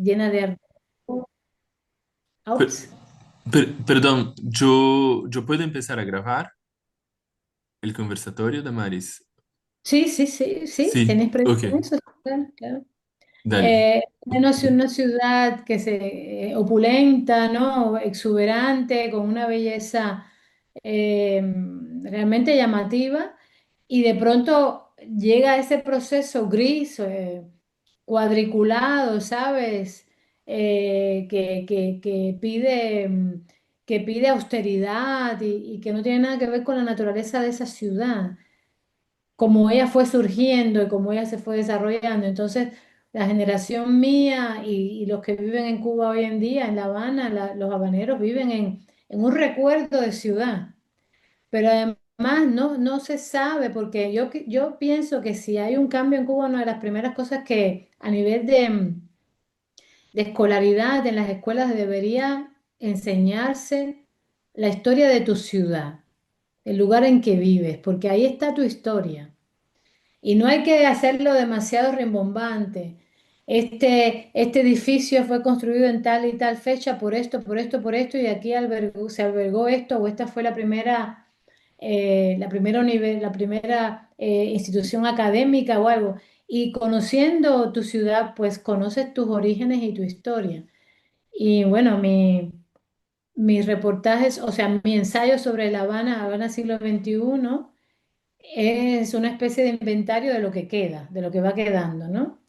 llena de arte. Per- Ups. perdón, yo puedo empezar a grabar el conversatorio, Damaris. Sí, sí, sí, sí, Sí, ¿tenés previsto ok, eso? Claro, claro. dale. Una ciudad que opulenta, ¿no? Exuberante, con una belleza realmente llamativa, y de pronto llega ese proceso gris, cuadriculado, ¿sabes? Que pide austeridad y que no tiene nada que ver con la naturaleza de esa ciudad como ella fue surgiendo y como ella se fue desarrollando. Entonces, la generación mía y los que viven en Cuba hoy en día, en La Habana, los habaneros viven en un recuerdo de ciudad. Pero además no se sabe, porque yo pienso que si hay un cambio en Cuba, una de las primeras cosas que a nivel de escolaridad en las escuelas debería enseñarse la historia de tu ciudad, el lugar en que vives, porque ahí está tu historia. Y no hay que hacerlo demasiado rimbombante. Este edificio fue construido en tal y tal fecha por esto, por esto, por esto, y aquí se albergó esto, o esta fue la primera institución académica o algo. Y conociendo tu ciudad, pues conoces tus orígenes y tu historia. Y bueno, mis reportajes, o sea, mi ensayo sobre La Habana, Habana siglo XXI, es una especie de inventario de lo que queda, de lo que va quedando, ¿no?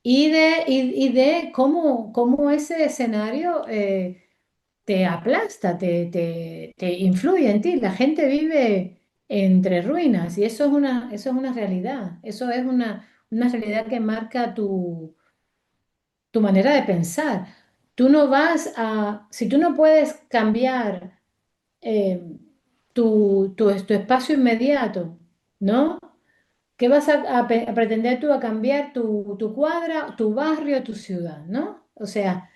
Y de cómo ese escenario te aplasta, te influye en ti. La gente vive entre ruinas y eso es una realidad. Eso es una realidad que marca tu manera de pensar. Si tú no puedes cambiar eh, tu espacio inmediato, ¿no? ¿Qué vas a pretender tú a cambiar tu cuadra, tu barrio, tu ciudad, ¿no? O sea,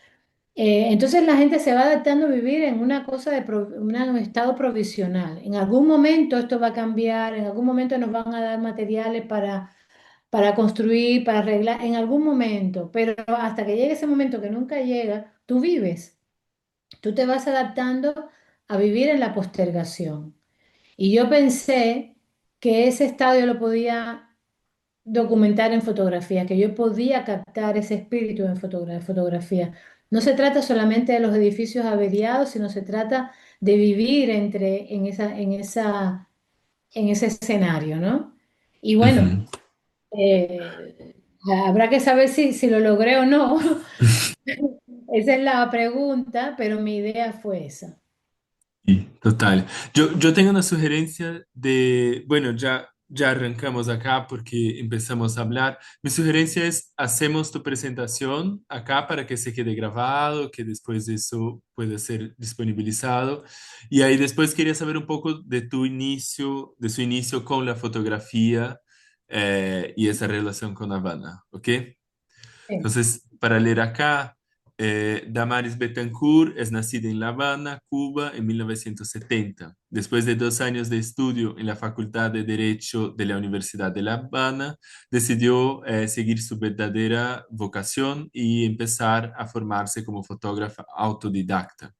entonces la gente se va adaptando a vivir en una cosa un estado provisional. En algún momento esto va a cambiar, en algún momento nos van a dar materiales para construir, para arreglar, en algún momento, pero hasta que llegue ese momento que nunca llega, tú vives, tú te vas adaptando a vivir en la postergación. Y yo pensé que ese estado yo lo podía documentar en fotografía, que yo podía captar ese espíritu en fotografía. No se trata solamente de los edificios averiados, sino se trata de vivir en ese escenario, ¿no? Y bueno, Ujú. eh, habrá que saber si lo logré o no. Esa es la pregunta, pero mi idea fue esa. Sí, total. Yo tengo una sugerencia de, bueno, ya arrancamos acá porque empezamos a hablar. Mi sugerencia es, hacemos tu presentación acá para que se quede grabado, que después de eso pueda ser disponibilizado. Y ahí después quería saber un poco de tu inicio, de su inicio con la fotografía y esa relación con Habana, ¿ok? Sí. Entonces, para leer acá, Damaris Betancourt es nacida en La Habana, Cuba, en 1970. Después de 2 años de estudio en la Facultad de Derecho de la Universidad de La Habana, decidió seguir su verdadera vocación y empezar a formarse como fotógrafa autodidacta.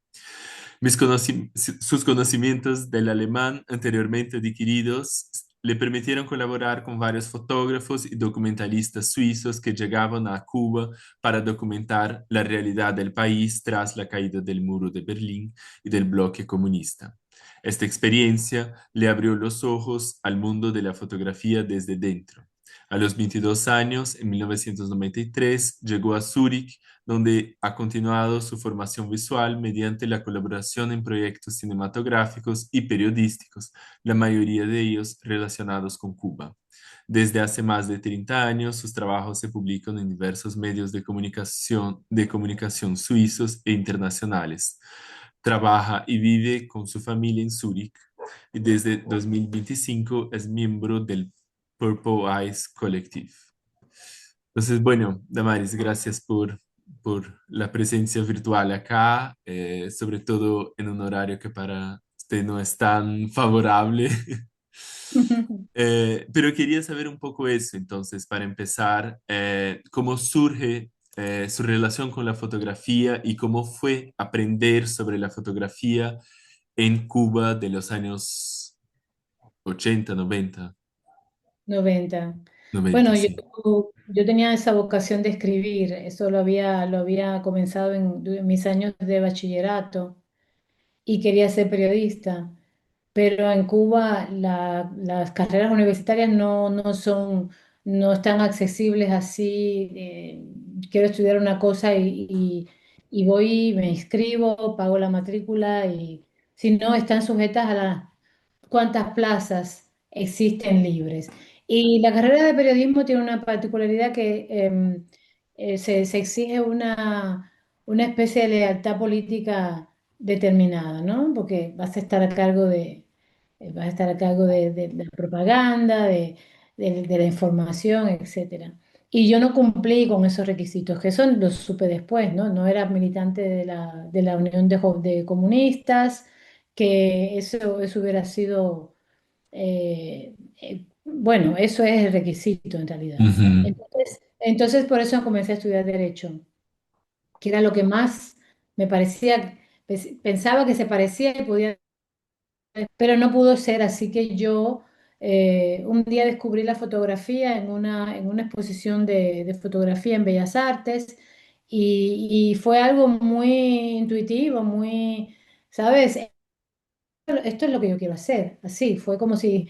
Sus conocimientos del alemán anteriormente adquiridos le permitieron colaborar con varios fotógrafos y documentalistas suizos que llegaban a Cuba para documentar la realidad del país tras la caída del muro de Berlín y del bloque comunista. Esta experiencia le abrió los ojos al mundo de la fotografía desde dentro. A los 22 años, en 1993, llegó a Zúrich, donde ha continuado su formación visual mediante la colaboración en proyectos cinematográficos y periodísticos, la mayoría de ellos relacionados con Cuba. Desde hace más de 30 años, sus trabajos se publican en diversos medios de comunicación suizos e internacionales. Trabaja y vive con su familia en Zúrich y desde 2025 es miembro del Purple Eyes Collective. Entonces, bueno, Damaris, gracias por la presencia virtual acá, sobre todo en un horario que para usted no es tan favorable. Pero quería saber un poco eso, entonces, para empezar, ¿cómo surge? su relación con la fotografía y cómo fue aprender sobre la fotografía en Cuba de los años 80, 90, 90. 90, Bueno, sí. yo tenía esa vocación de escribir, eso lo había comenzado en mis años de bachillerato y quería ser periodista. Pero en Cuba las carreras universitarias no están accesibles así. Quiero estudiar una cosa y voy, me inscribo, pago la matrícula y si no, están sujetas a las cuántas plazas existen libres. Y la carrera de periodismo tiene una particularidad que se exige una especie de lealtad política determinada, ¿no? Porque vas a estar a cargo de la propaganda, de la información, etcétera. Y yo no cumplí con esos requisitos, que eso lo supe después, ¿no? No era militante de la Unión de Comunistas, que eso hubiera sido, bueno, eso es el requisito en realidad. Ujú, Entonces por eso comencé a estudiar Derecho, que era lo que más me parecía, pensaba que se parecía y podía, pero no pudo ser, así que yo un día descubrí la fotografía en una exposición de fotografía en Bellas Artes y fue algo muy intuitivo, muy, ¿sabes? Esto es lo que yo quiero hacer. Así, fue como si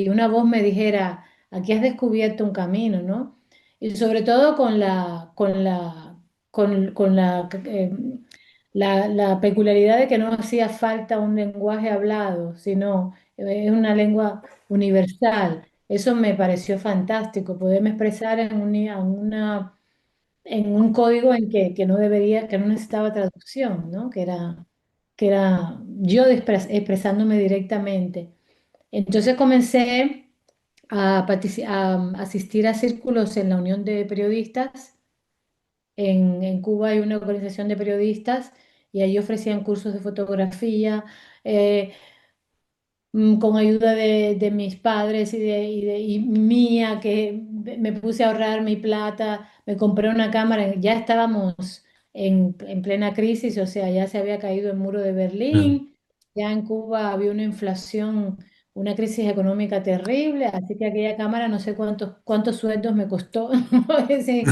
una voz me dijera, aquí has descubierto un camino, ¿no? Y sobre todo con la peculiaridad de que no hacía falta un lenguaje hablado, sino es una lengua universal. Eso me pareció fantástico, poderme expresar en un código que no debería, que no necesitaba traducción, ¿no? Que era yo expresándome directamente. Entonces comencé a asistir a círculos en la Unión de Periodistas. En Cuba hay una organización de periodistas y ahí ofrecían cursos de fotografía. eh, con ayuda de mis padres y mía, que me puse a ahorrar mi plata, me compré una cámara, ya estábamos en plena crisis, o sea, ya se había caído el muro de claro. Berlín, ya en Cuba había una inflación, una crisis económica terrible, así que aquella cámara no sé cuántos sueldos me costó, porque sí,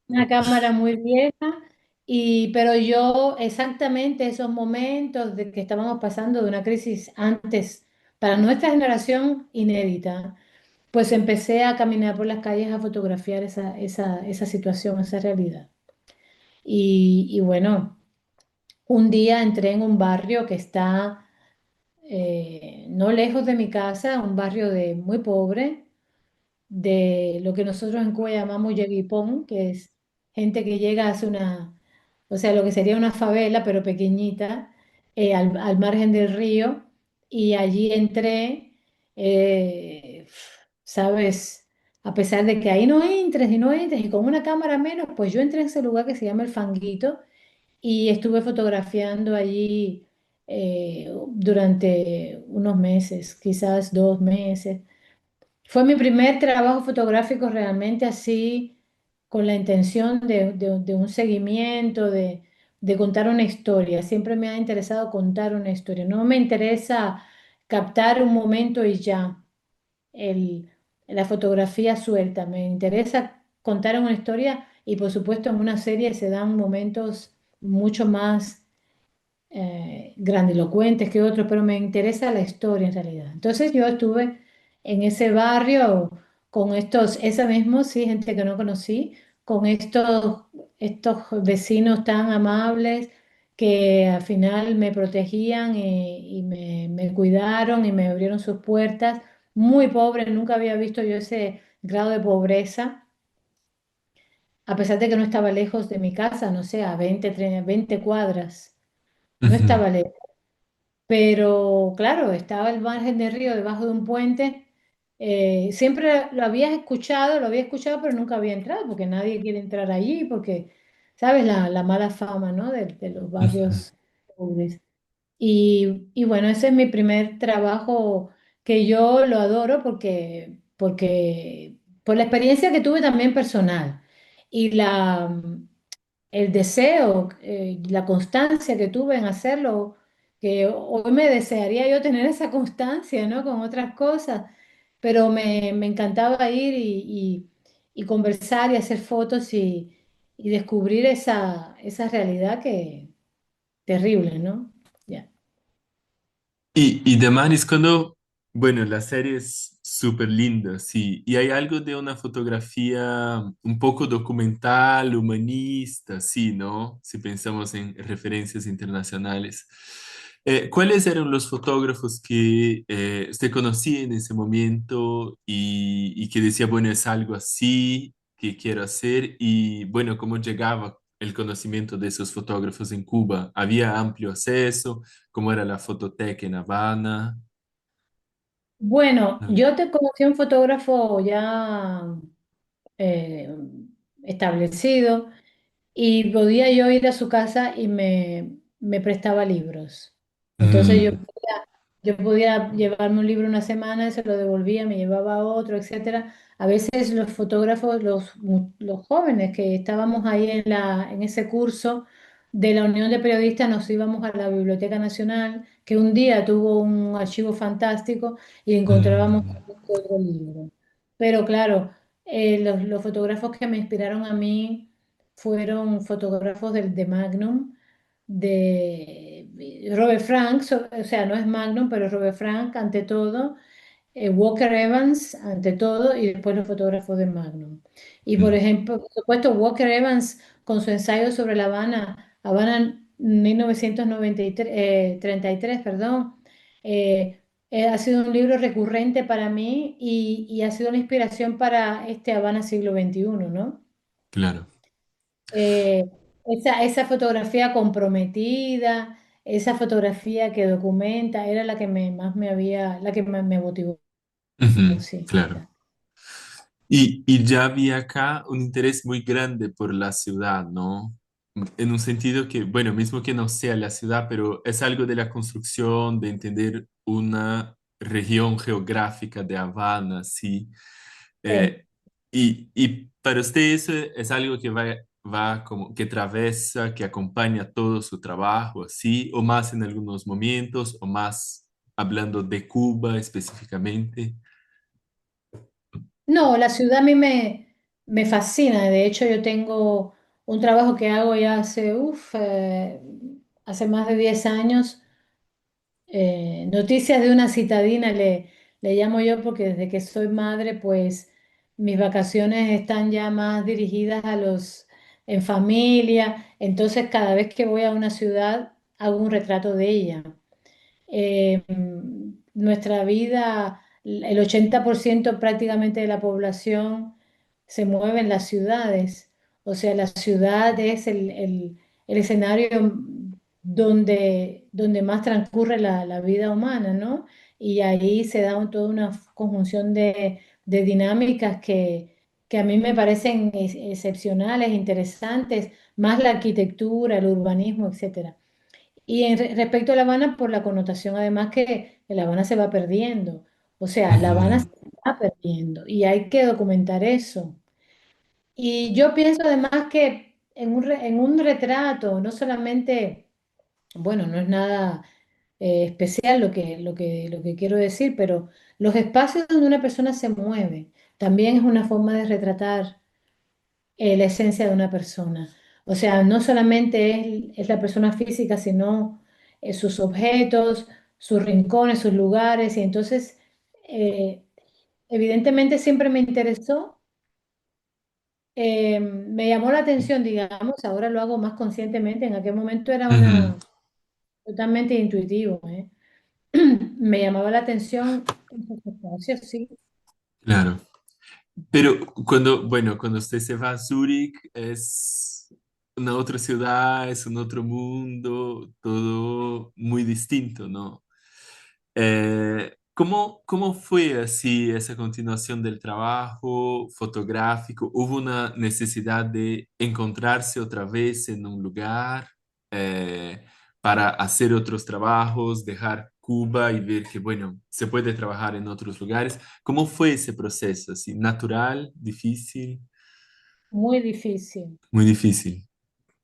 una cámara muy vieja, pero yo exactamente esos momentos de que estábamos pasando de una crisis antes, para nuestra generación inédita, pues empecé a caminar por las calles a fotografiar esa situación, esa realidad. Y bueno, un día entré en un barrio que está no lejos de mi casa, un barrio muy pobre de lo que nosotros en Cuba llamamos yeguipón, que es gente que llega hace o sea, lo que sería una favela, pero pequeñita, al margen del río, y allí entré, sabes, a pesar de que ahí no entres y no entres, y con una cámara menos, pues yo entré en ese lugar que se llama El Fanguito, y estuve fotografiando allí durante unos meses, quizás 2 meses. Fue mi primer trabajo fotográfico realmente así, con la intención de un seguimiento, de contar una historia. Siempre me ha interesado contar una historia. No me interesa captar un momento y ya, el, la fotografía suelta. Me interesa contar una historia y por supuesto en una serie se dan momentos mucho más grandilocuentes que otros, pero me interesa la historia en realidad. Entonces yo estuve en ese barrio con esa misma, sí, gente que no conocí, con estos vecinos tan amables que al final me protegían y me cuidaron y me abrieron sus puertas. Muy pobre, nunca había visto yo ese grado de pobreza, a pesar de que no estaba lejos de mi casa, no sé, a 20 cuadras. No Ujú, estaba lejos. Pero claro, estaba el margen del río debajo de un puente. Siempre lo había escuchado, pero nunca había entrado, porque nadie quiere entrar allí, porque, ¿sabes? La mala fama, ¿no? De los ujú, barrios pobres. Y bueno, ese es mi primer trabajo que yo lo adoro por la experiencia que tuve también personal. y el deseo, la constancia que tuve en hacerlo, que hoy me desearía yo tener esa constancia, ¿no? Con otras cosas, pero me encantaba ir y conversar y hacer fotos y descubrir esa realidad que terrible, ¿no? Ya. Y Damaris, cuando, bueno, la serie es súper linda, sí, y hay algo de una fotografía un poco documental, humanista, sí, ¿no? Si pensamos en referencias internacionales. ¿Cuáles eran los fotógrafos que usted conocía en ese momento y que decía, bueno, es algo así que quiero hacer? Y bueno, ¿cómo llegaba el conocimiento de esos fotógrafos en Cuba? ¿Había amplio acceso? ¿Cómo era la fototeca en Habana? Bueno, Ah, yo te conocí a un fotógrafo ya eh, establecido. Y podía yo ir a su casa y me prestaba libros. Entonces mm, yo podía llevarme un libro una semana, se lo devolvía, me llevaba otro, etcétera. A veces los fotógrafos, los jóvenes que estábamos ahí en ese curso de la Unión de Periodistas, nos íbamos a la Biblioteca Nacional, que un día tuvo un archivo fantástico y encontrábamos mm, otro libro. Pero claro, los fotógrafos que me inspiraron a mí fueron fotógrafos de Magnum, de Robert Frank, o sea, no es Magnum, pero Robert Frank ante todo, Walker Evans ante todo, y después los fotógrafos de Magnum. Y por mm, ejemplo, por supuesto, Walker Evans con su ensayo sobre La Habana, Habana 1933, perdón, ha sido un libro recurrente para mí y ha sido la inspiración para este Habana siglo XXI, ¿no? claro. eh, esa fotografía comprometida, esa fotografía que documenta, era la que más me había, la que me motivó, Ujú, sí. claro. Y ya había acá un interés muy grande por la ciudad, ¿no? En un sentido que, bueno, mismo que no sea la ciudad, pero es algo de la construcción, de entender una región geográfica de Habana, ¿sí? Sí. Eh, y para usted eso es algo que va como que atraviesa, que acompaña todo su trabajo, ¿sí? O más en algunos momentos, o más hablando de Cuba específicamente. No, la ciudad a mí me fascina. De hecho, yo tengo un trabajo que hago ya hace más de 10 años. Noticias de una citadina le llamo yo porque desde que soy madre, pues mis vacaciones están ya más dirigidas en familia. Entonces, cada vez que voy a una ciudad, hago un retrato de ella. Nuestra vida, el 80% prácticamente de la población se mueve en las ciudades. O sea, la ciudad es el escenario donde más transcurre la vida humana, ¿no? Y ahí se da toda una conjunción de dinámicas que a mí me parecen excepcionales, interesantes, más la arquitectura, el urbanismo, etcétera. Y respecto a La Habana, por la connotación además que La Habana se va perdiendo. O sea, La Habana se Ujú, va perdiendo y hay que documentar eso. Y yo pienso además que en un retrato, no solamente, bueno, no es nada especial lo que quiero decir, pero los espacios donde una persona se mueve también es una forma de retratar la esencia de una persona. O sea, no solamente es la persona física, sino sus objetos, sus rincones, sus lugares. Y entonces, eh, evidentemente siempre me interesó, me llamó la atención, digamos, ahora lo hago más conscientemente, en aquel momento era ujú, totalmente intuitivo, ¿eh? Me llamaba la atención esos espacios, sí. claro. Pero cuando, bueno, cuando usted se va a Zúrich es una otra ciudad, es un otro mundo, todo muy distinto, ¿no? ¿Cómo fue así esa continuación del trabajo fotográfico? ¿Hubo una necesidad de encontrarse otra vez en un lugar para hacer otros trabajos, dejar Cuba y ver que, bueno, se puede trabajar en otros lugares? ¿Cómo fue ese proceso? ¿Así, natural, difícil? muy difícil, Muy difícil.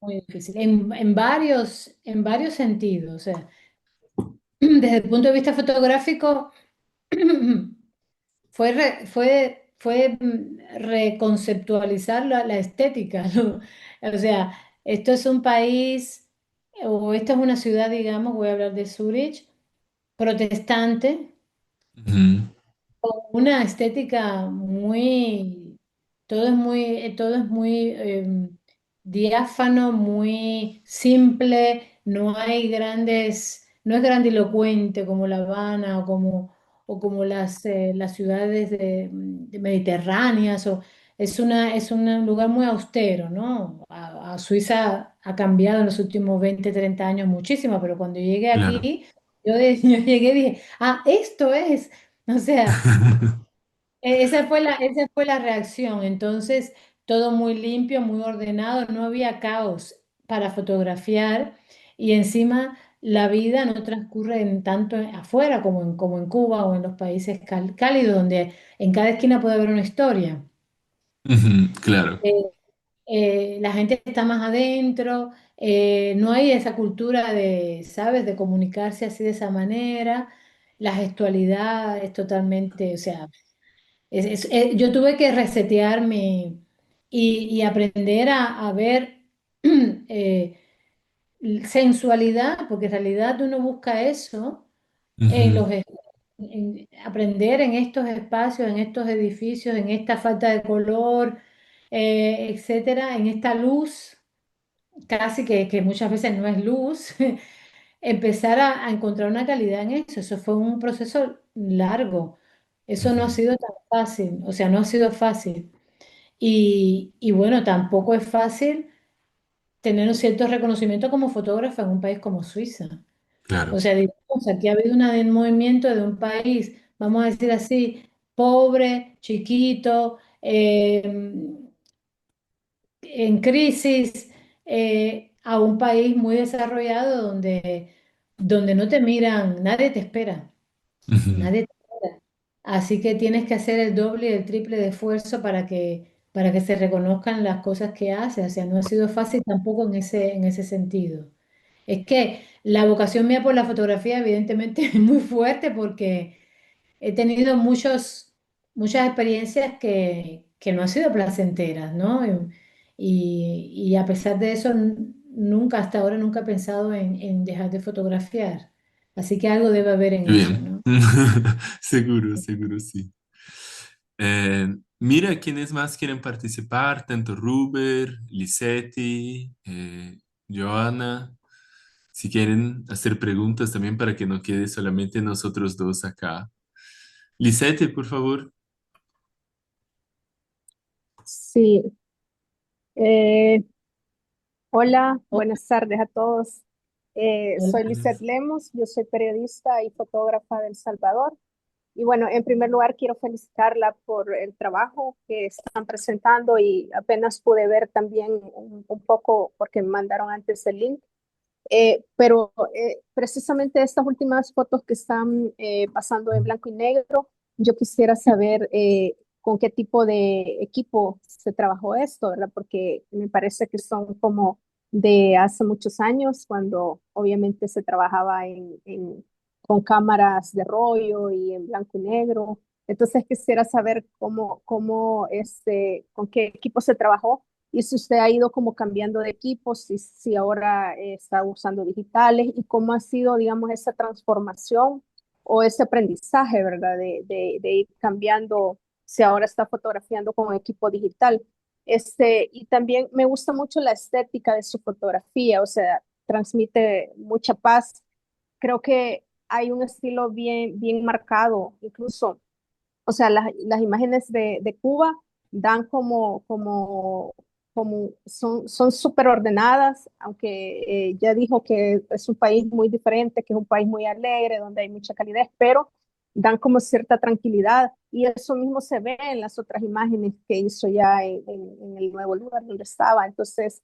muy difícil. En varios sentidos. O sea, desde el punto de vista fotográfico, fue reconceptualizar la estética, ¿no? O sea, esto es un país, o esta es una ciudad, digamos, voy a hablar de Zurich, protestante, Ujú, con una estética muy, todo es muy diáfano, muy simple, no hay grandes, no es grandilocuente como La Habana o como las ciudades de mediterráneas, es un lugar muy austero, ¿no? A Suiza ha cambiado en los últimos 20 30 años muchísimo, pero cuando llegué claro. aquí, yo llegué y dije, ah, esto es. O sea, esa fue la reacción. Entonces, todo muy limpio, muy ordenado, no había caos para fotografiar y encima la vida no transcurre en tanto afuera como en Cuba o en los países cálidos, donde en cada esquina puede haber una historia. Ujú, claro. Eh, la gente está más adentro, no hay esa cultura de, ¿sabes?, de comunicarse así de esa manera. La gestualidad es totalmente, o sea, yo tuve que resetearme y aprender a ver eh, sensualidad, porque en realidad uno busca eso en Ujú, aprender en estos espacios, en estos edificios, en esta falta de color, etcétera, en esta luz, casi que muchas veces no es luz, empezar a encontrar una calidad en eso. Eso fue un proceso largo. Eso no ha ujú, sido tan fácil, o sea, no ha sido fácil. Y bueno, tampoco es fácil tener un cierto reconocimiento como fotógrafa en un país como Suiza. O claro. sea, digamos, aquí ha habido un movimiento de un país, vamos a decir así, pobre, chiquito, en crisis, a un país muy desarrollado donde no te miran, nadie te espera. Ujú, Nadie te espera. Así que tienes que hacer el doble y el triple de esfuerzo para que se reconozcan las cosas que haces. O sea, no ha sido fácil tampoco en ese sentido. Es que la vocación mía por la fotografía, evidentemente, es muy fuerte porque he tenido muchas experiencias que no han sido placenteras, ¿no? Y a pesar de eso, nunca, hasta ahora, nunca he pensado en dejar de fotografiar. Así que algo debe haber en qué eso, bien. ¿no? Seguro, seguro, sí. Mira quiénes más quieren participar, tanto Ruber, Lisetti, Joana, si quieren hacer preguntas también para que no quede solamente nosotros dos acá. Lisetti, por favor. Sí, eh, hola, Oh, buenas tardes a todos. Soy hola. Lizeth Lemos, yo soy periodista y fotógrafa de El Salvador. Y bueno, en primer lugar quiero felicitarla por el trabajo que están presentando y apenas pude ver también un poco porque me mandaron antes el link. Pero precisamente estas últimas fotos que están pasando en blanco y negro, yo quisiera saber con qué tipo de equipo se trabajó esto, ¿verdad? Porque me parece que son como de hace muchos años, cuando obviamente se trabajaba con cámaras de rollo y en blanco y negro. Entonces quisiera saber con qué equipo se trabajó y si usted ha ido como cambiando de equipos, si ahora está usando digitales y cómo ha sido, digamos, esa transformación o ese aprendizaje, ¿verdad? De ir cambiando, si ahora está fotografiando con equipo digital. Y también me gusta mucho la estética de su fotografía, o sea, transmite mucha paz. Creo que hay un estilo bien marcado, incluso, o sea, las imágenes de Cuba dan como son súper ordenadas, aunque ya dijo que es un país muy diferente, que es un país muy alegre, donde hay mucha calidez, pero dan como cierta tranquilidad y eso mismo se ve en las otras imágenes que hizo ya en el nuevo lugar donde estaba. Entonces,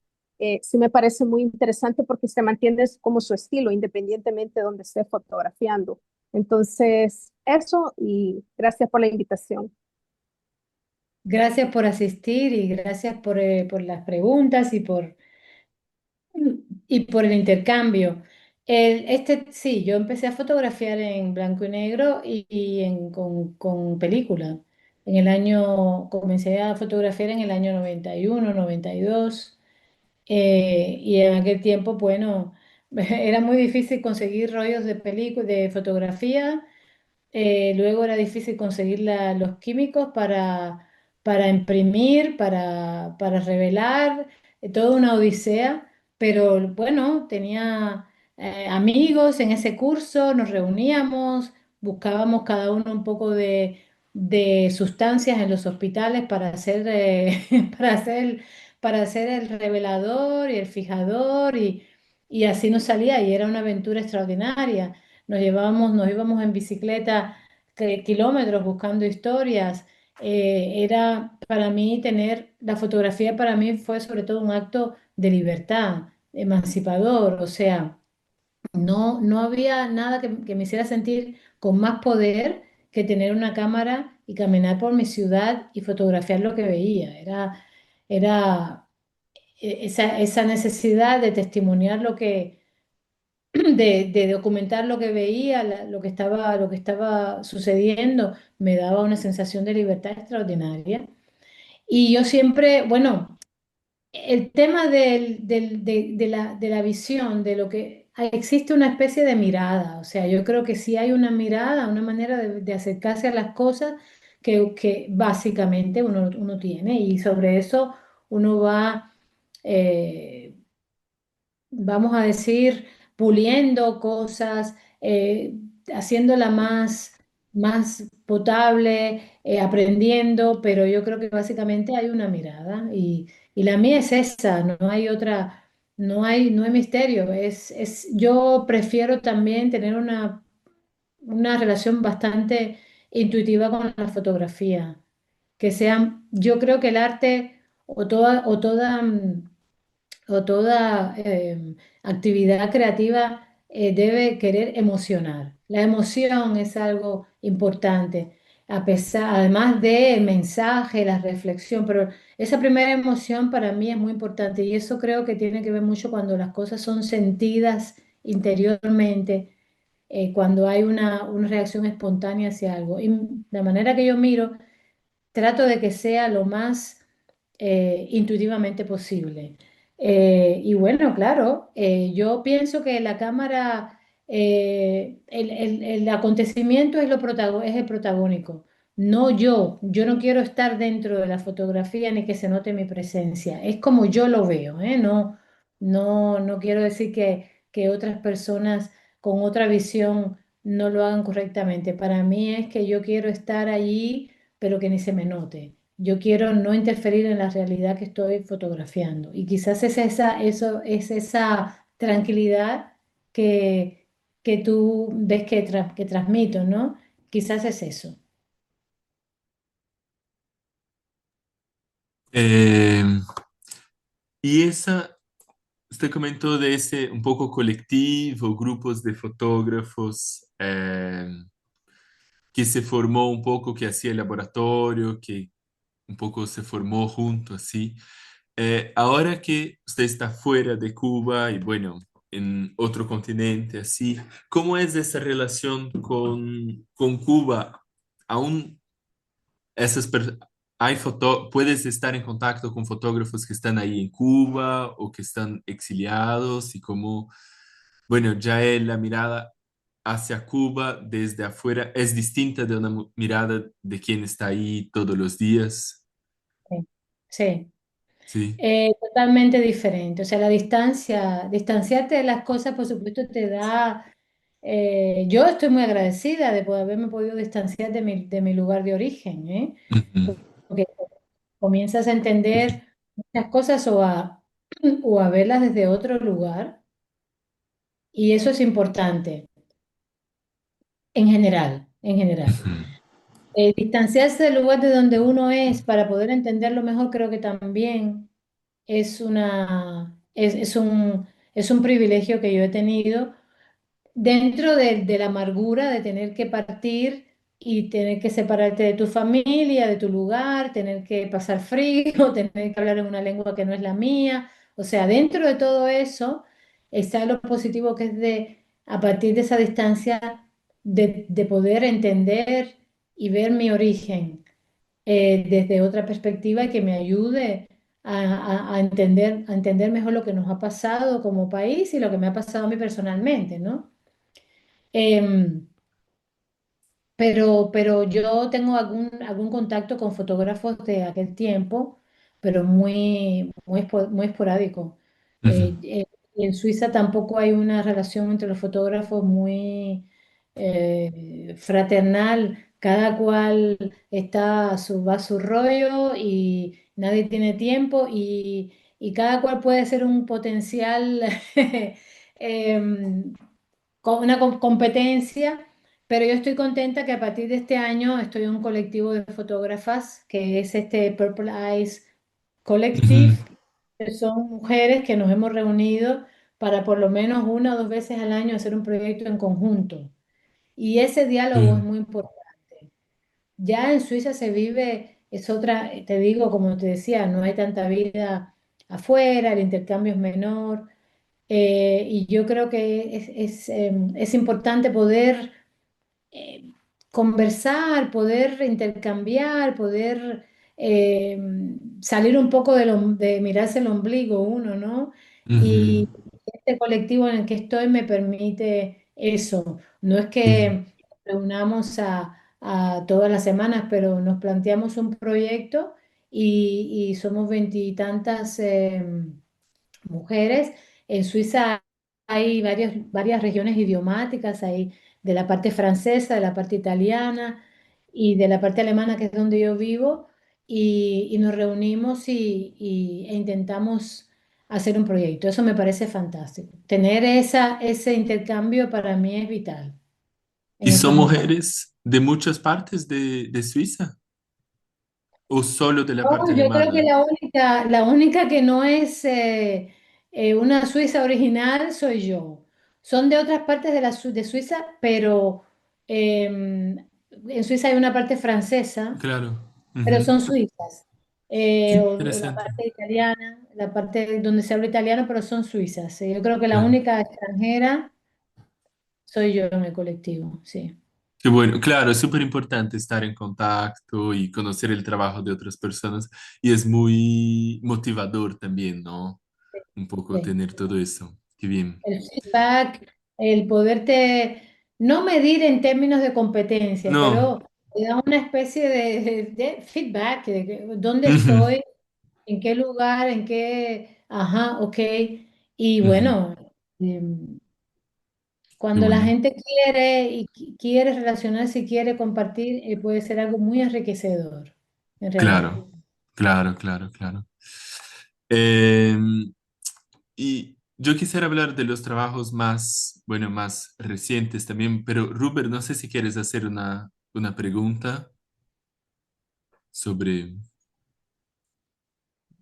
sí me parece muy interesante porque se mantiene como su estilo, independientemente de donde esté fotografiando. Entonces, eso y gracias por la invitación. Gracias por asistir y gracias por las preguntas y por el intercambio. Sí, yo empecé a fotografiar en blanco y negro con película. Comencé a fotografiar en el año 91, 92. Y en aquel tiempo, bueno, era muy difícil conseguir rollos de película, de fotografía. Luego era difícil conseguir los químicos para imprimir, para revelar, toda una odisea, pero bueno, tenía amigos en ese curso, nos reuníamos, buscábamos cada uno un poco de sustancias en los hospitales para para hacer el revelador y el fijador y así nos salía y era una aventura extraordinaria. Nos íbamos en bicicleta kilómetros buscando historias. Era para mí la fotografía para mí fue sobre todo un acto de libertad, emancipador. O sea, no había nada que me hiciera sentir con más poder que tener una cámara y caminar por mi ciudad y fotografiar lo que veía. Era esa necesidad de testimoniar de documentar lo que veía, lo que estaba sucediendo, me daba una sensación de libertad extraordinaria. Y yo siempre, bueno, el tema de la visión, de lo que existe una especie de mirada, o sea, yo creo que sí hay una mirada, una manera de acercarse a las cosas que básicamente uno tiene y sobre eso uno va... eh, vamos a decir, puliendo cosas, haciéndola más potable, aprendiendo, pero yo creo que básicamente hay una mirada y la mía es esa, no hay otra, no hay misterio. Yo prefiero también tener una relación bastante intuitiva con la fotografía, yo creo que el arte o toda actividad creativa debe querer emocionar. La emoción es algo importante, además del mensaje, la reflexión, pero esa primera emoción para mí es muy importante y eso creo que tiene que ver mucho cuando las cosas son sentidas interiormente, cuando hay una reacción espontánea hacia algo. Y la manera que yo miro, trato de que sea lo más intuitivamente posible. Y bueno, claro, yo pienso que la cámara, el acontecimiento es el protagónico, no yo. Yo no quiero estar dentro de la fotografía ni que se note mi presencia. Es como yo lo veo, ¿eh? No quiero decir que otras personas con otra visión no lo hagan correctamente. Para mí es que yo quiero estar allí, pero que ni se me note. Yo quiero no interferir en la realidad que estoy fotografiando. Y quizás es esa tranquilidad que tú ves que transmito, ¿no? Quizás es eso. Eh, y esa, usted comentó de ese un poco colectivo, grupos de fotógrafos que se formó un poco, que hacía el laboratorio, que un poco se formó junto, así. Ahora que usted está fuera de Cuba y bueno, en otro continente, así, ¿cómo es esa relación con Cuba? ¿Aún esas per- puedes estar en contacto con fotógrafos que están ahí en Cuba o que están exiliados y cómo, bueno, ya la mirada hacia Cuba desde afuera es distinta de una mirada de quien está ahí todos los días? Sí. Sí. Sí. Totalmente diferente. O sea, distanciarte de las cosas, por supuesto, te da... yo estoy muy agradecida de poder haberme podido distanciar de mi lugar de origen, ¿eh? Ujú. Porque comienzas a entender muchas cosas o a verlas desde otro lugar y eso es importante en general, en general. Ujú. Distanciarse del lugar de donde uno es para poder entenderlo mejor creo que también es un privilegio que yo he tenido dentro de la amargura de tener que partir y tener que separarte de tu familia, de tu lugar, tener que pasar frío, tener que hablar en una lengua que no es la mía. O sea, dentro de todo eso está lo positivo que es de, a partir de esa distancia, de poder entender y ver mi origen desde otra perspectiva y que me ayude a entender mejor lo que nos ha pasado como país y lo que me ha pasado a mí personalmente, ¿no? Em, pero yo tengo algún contacto con fotógrafos de aquel tiempo, pero muy esporádico. Ujú, Y en Suiza tampoco hay una relación entre los fotógrafos muy fraternal. Cada cual va a su rollo y nadie tiene tiempo y cada cual puede ser un potencial em, con una competencia, pero yo estoy contenta que a partir de este año estoy en un colectivo de fotógrafas que es este Purple Eyes Collective, ujú, que son mujeres que nos hemos reunido para por lo menos una o dos veces al año hacer un proyecto en conjunto. Y ese diálogo es mm, muy importante. Ya en Suiza se vive, es otra, te digo, como te decía, no hay tanta vida afuera, el intercambio es menor. Y yo creo que es importante poder eh, conversar, poder intercambiar, poder eh, salir un poco de mirarse el ombligo uno, ¿no? ujú, Y este colectivo en el que estoy me permite eso. No es ujú. que reunamos a todas las semanas, pero nos planteamos un proyecto y somos veintitantas mujeres. En Suiza hay varias regiones idiomáticas, hay de la parte francesa, de la parte italiana y de la parte alemana, que es donde yo vivo, y nos reunimos e intentamos hacer un proyecto. Eso me parece fantástico. Tener ese intercambio para mí es vital ¿Y en son estos momentos. mujeres de muchas partes de Suiza o solo de la No, parte yo creo que alemana? la única que no es una suiza original soy yo. Son de otras partes de Suiza, pero en Suiza hay una parte francesa, Claro. pero Ujú. son suizas. O la Interesante. parte italiana, la parte donde se habla italiano, pero son suizas. Yo creo que la Claro. única extranjera soy yo en el colectivo, sí. Qué bueno, claro, es súper importante estar en contacto y conocer el trabajo de otras personas y es muy motivador también, ¿no? Un poco Sí. tener todo eso. Qué bien. El feedback, el poderte no medir en términos de competencia, No. pero te da una especie de feedback, dónde Ujú, estoy, en qué lugar, en qué, ajá, ok. Y ujú. bueno, Qué cuando la bueno. gente quiere y quiere relacionarse y quiere compartir, puede ser algo muy enriquecedor, en realidad. Claro, claro, claro, claro. Em, y yo quisiera hablar de los trabajos más, bueno, más recientes también, pero Ruber, no sé si quieres hacer una pregunta sobre...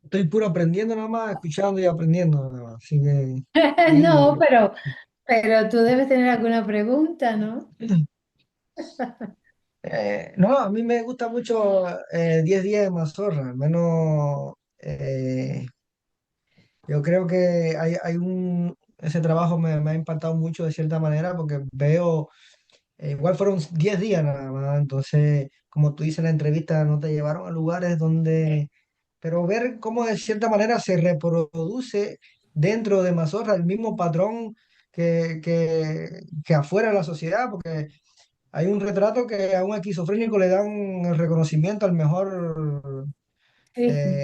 Estoy puro aprendiendo nada más, escuchando y aprendiendo nada más. Así que No, ahí, pero tú debes tener alguna pregunta, ¿no? no, a mí me gusta mucho 10 días de mazorra, al menos yo creo que ese trabajo me ha impactado mucho de cierta manera porque veo, igual fueron 10 días nada más, entonces, como tú dices en la entrevista, no te llevaron a lugares donde, pero ver cómo de cierta manera se reproduce dentro de Mazorra el mismo patrón que afuera de la sociedad, porque hay un retrato que a un esquizofrénico le dan el reconocimiento Sí.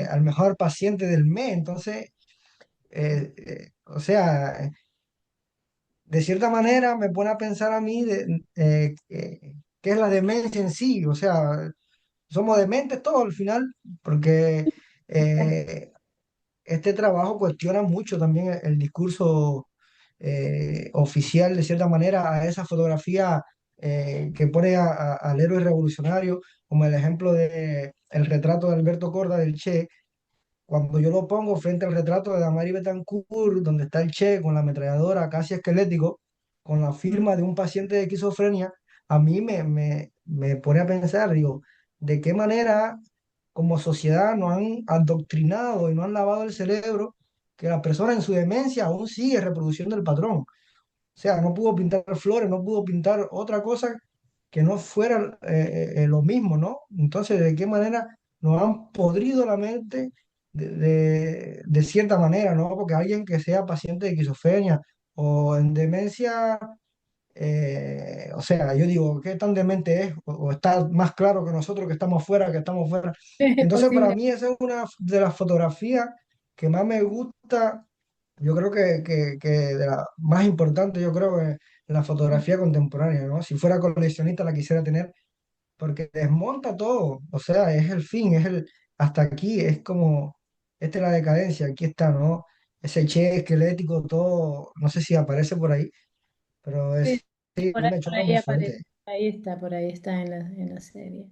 al mejor paciente del mes, entonces, o sea, de cierta manera me pone a pensar a mí qué es la demencia en sí, o sea, somos dementes todos al final, porque eh, este trabajo cuestiona mucho también el discurso oficial, de cierta manera, a esa fotografía que pone al héroe revolucionario, como el ejemplo de el retrato de Alberto Corda del Che, cuando yo lo pongo frente al retrato de Damari Betancourt, donde está el Che con la ametralladora casi esquelético, con la firma de un paciente de esquizofrenia, a mí me pone a pensar, digo, ¿de qué manera como sociedad nos han adoctrinado y nos han lavado el cerebro que la persona en su demencia aún sigue reproduciendo el patrón? O sea, no pudo pintar flores, no pudo pintar otra cosa que no fuera lo mismo, ¿no? Entonces, ¿de qué manera nos han podrido la mente de cierta manera, ¿no? Porque alguien que sea paciente de esquizofrenia o en demencia, o sea, yo digo, ¿qué tan demente es? O está más claro que nosotros que estamos fuera. Entonces, para Posible. mí esa es una de las fotografías que más me gusta. Yo creo que de la más importante, yo creo, en la fotografía contemporánea, ¿no? Si fuera coleccionista la quisiera tener porque desmonta todo, o sea, es el fin, hasta aquí, es como, esta es la decadencia, aquí está, ¿no? Ese che esquelético, todo, no sé si aparece por ahí, pero Sí, sí, a mí me por choca ahí muy aparece. fuerte. Por ahí está en la serie.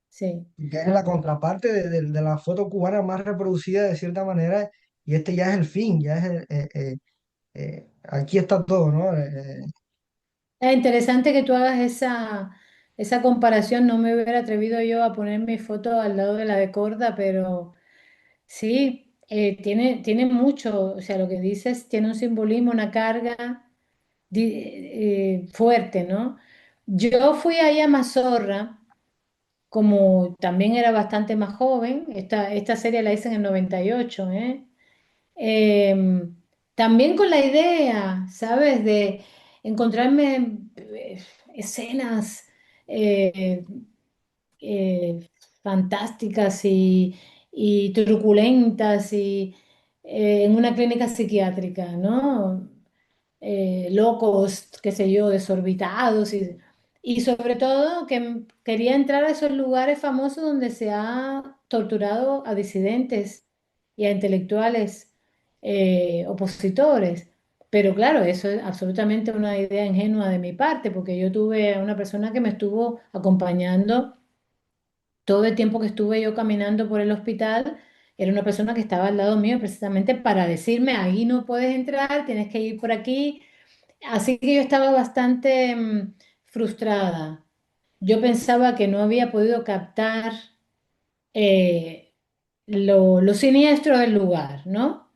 Sí. Y que es la contraparte de la foto cubana más reproducida de cierta manera, y este ya es el fin, ya es aquí está todo, ¿no? Es interesante que tú hagas esa comparación. No me hubiera atrevido yo a poner mi foto al lado de la de Corda, pero sí, tiene mucho, o sea, lo que dices tiene un simbolismo, una carga fuerte, ¿no? Yo fui ahí a Mazorra, como también era bastante más joven, esta serie la hice en el 98, ¿eh? Em, También con la idea, ¿sabes? De encontrarme escenas eh, eh, fantásticas y truculentas en una clínica psiquiátrica, ¿no? Locos, qué sé yo, desorbitados y sobre todo que quería entrar a esos lugares famosos donde se ha torturado a disidentes y a intelectuales opositores. Pero claro, eso es absolutamente una idea ingenua de mi parte, porque yo tuve a una persona que me estuvo acompañando todo el tiempo que estuve yo caminando por el hospital. Era una persona que estaba al lado mío precisamente para decirme, ahí no puedes entrar, tienes que ir por aquí. Así que yo estaba bastante frustrada. Yo pensaba que no había podido captar eh, lo siniestro del lugar, ¿no?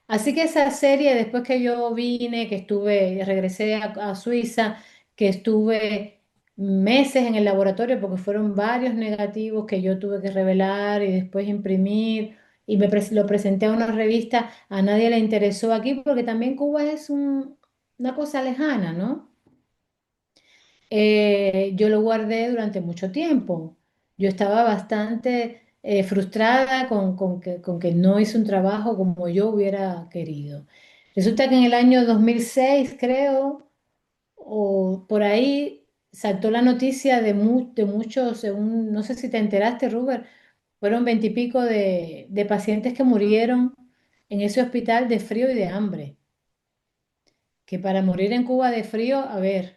Así que esa serie, después que yo vine, que estuve, regresé a Suiza, que estuve meses en el laboratorio porque fueron varios negativos que yo tuve que revelar y después imprimir y lo presenté a una revista, a nadie le interesó aquí porque también Cuba es una cosa lejana, ¿no? Yo lo guardé durante mucho tiempo. Yo estaba bastante frustrada con que no hice un trabajo como yo hubiera querido. Resulta que en el año 2006, creo, o por ahí, saltó la noticia de muchos, no sé si te enteraste, Robert, fueron veintipico de pacientes que murieron en ese hospital de frío y de hambre. Que para morir en Cuba de frío, a ver.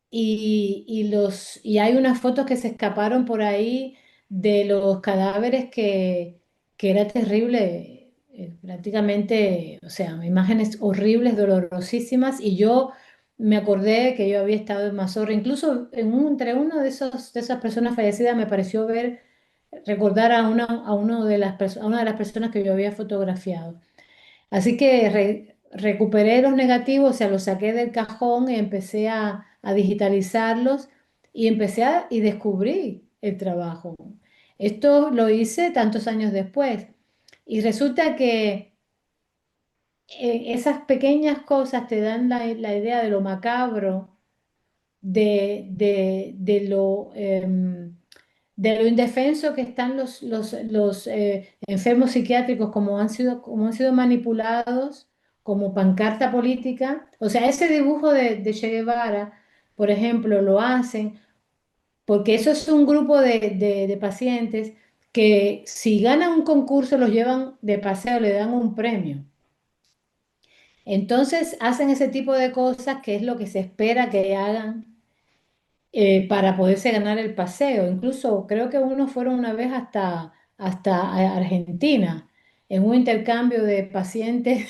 Y hay unas fotos que se escaparon por ahí de los cadáveres que era terrible, prácticamente, o sea, imágenes horribles, dolorosísimas. Y yo me acordé que yo había estado en Mazorra, incluso entre uno de esas personas fallecidas me pareció recordar a, uno de a una de las personas que yo había fotografiado. Así que recuperé los negativos, o sea, los saqué del cajón y empecé a digitalizarlos y y descubrí el trabajo. Esto lo hice tantos años después y resulta que esas pequeñas cosas te dan la idea de lo macabro, de lo indefenso que están los enfermos psiquiátricos, como han sido manipulados como pancarta política. O sea, ese dibujo de Che Guevara, por ejemplo, lo hacen porque eso es un grupo de pacientes que si ganan un concurso los llevan de paseo, le dan un premio. Entonces hacen ese tipo de cosas que es lo que se espera que hagan para poderse ganar el paseo. Incluso creo que unos fueron una vez hasta Argentina en un intercambio de pacientes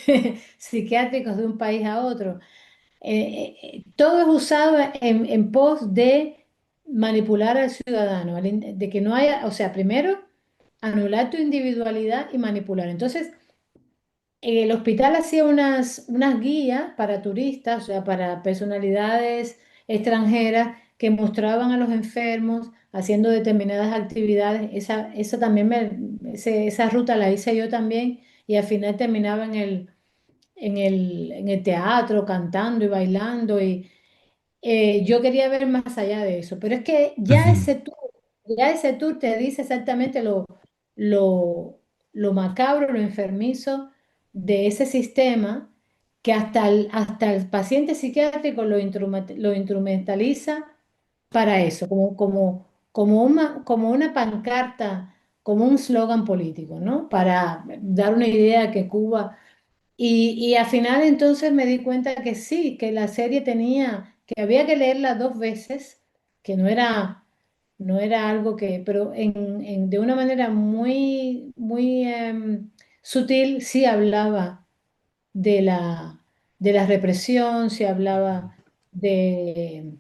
psiquiátricos de un país a otro. todo es usado en pos de manipular al ciudadano, de que no haya, o sea, primero, anular tu individualidad y manipular. Entonces, el hospital hacía unas guías para turistas, o sea, para personalidades extranjeras que mostraban a los enfermos haciendo determinadas actividades. Esa también esa ruta la hice yo también y al final terminaba en el teatro cantando y bailando y yo quería ver más allá de eso, pero es que Ujú. ya ese tour te dice exactamente lo, lo macabro, lo enfermizo de ese sistema que hasta el paciente psiquiátrico lo instrumentaliza para eso, como una pancarta, como un slogan político, ¿no? Para dar una idea que Cuba y al final entonces me di cuenta que sí, que la serie que había que leerla dos veces, que no era algo pero de una manera muy, muy sutil sí hablaba de la represión, sí hablaba de,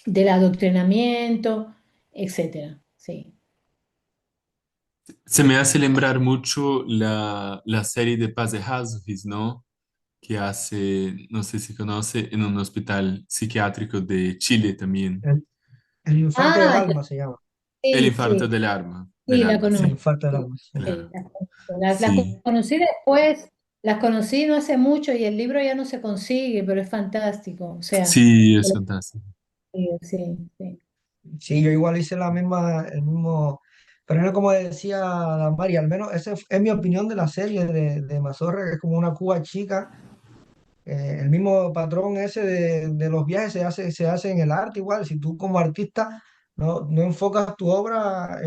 del adoctrinamiento, etcétera. Sí. Se me hace lembrar mucho la serie de Paz de Hazzofis, ¿no? Que hace, no sé si conoce, en un hospital psiquiátrico de Chile también. El, el infarte del Ah, alma se llama. El sí, infarto sí, del sí, la alma, El conozco. sí, infarte del Sí, alma, sí. claro. sí, las conozco. Las Sí, conocí después, las conocí no hace mucho y el libro ya no se consigue, pero es fantástico. O sea, sí, es fantástico. sí, sí, sí. Sí, yo igual hice la misma, el mismo, pero no como decía la Mari, al menos esa es mi opinión de la serie de Mazorra, que es como una Cuba chica. El mismo patrón ese de los viajes se hace en el arte igual. Si tú como artista no enfocas tu obra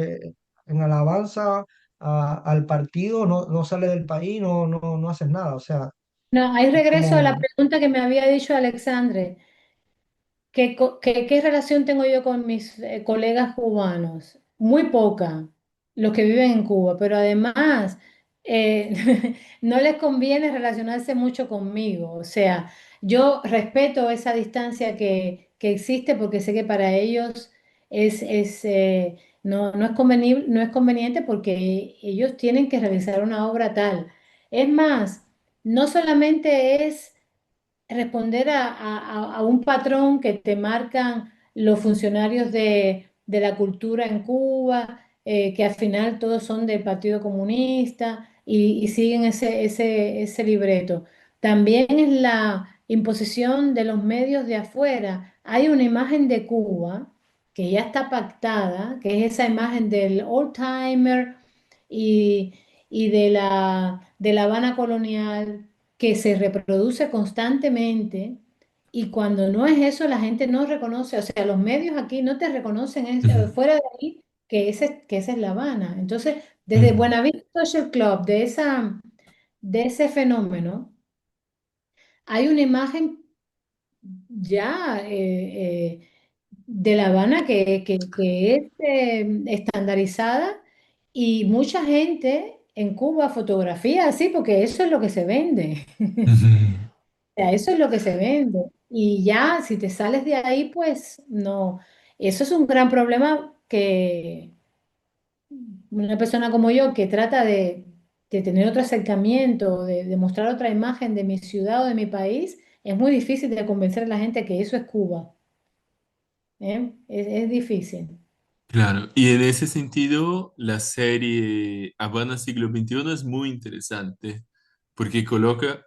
en alabanza al partido, no sales del país, no haces nada. O sea, No, ahí es regreso a la como... pregunta que me había dicho Alexandre. ¿Qué relación tengo yo con mis colegas cubanos? Muy poca, los que viven en Cuba, pero además no les conviene relacionarse mucho conmigo. O sea, yo respeto esa distancia que existe porque sé que para ellos no es conveniente porque ellos tienen que realizar una obra tal. Es más, no solamente es responder a un patrón que te marcan los funcionarios de la cultura en Cuba, que al final todos son del Partido Comunista y siguen ese libreto. También es la imposición de los medios de afuera. Hay una imagen de Cuba que ya está pactada, que es esa imagen del old timer y, y de la Habana colonial que se reproduce constantemente y cuando no es eso la gente no reconoce, o sea, los medios aquí no te reconocen Ujú, fuera de ahí que esa es La Habana. Entonces, desde ujú, Buenavista Social Club, de ese fenómeno, hay una imagen ya de La Habana que es estandarizada y mucha gente en Cuba fotografía así porque eso es lo que se vende. ujú. Sea, eso es lo que se vende. Y ya, si te sales de ahí, pues no. Eso es un gran problema que una persona como yo que trata de tener otro acercamiento, de mostrar otra imagen de mi ciudad o de mi país, es muy difícil de convencer a la gente que eso es Cuba. ¿Eh? Es difícil. Claro, y en ese sentido, la serie Habana siglo XXI es muy interesante porque coloca,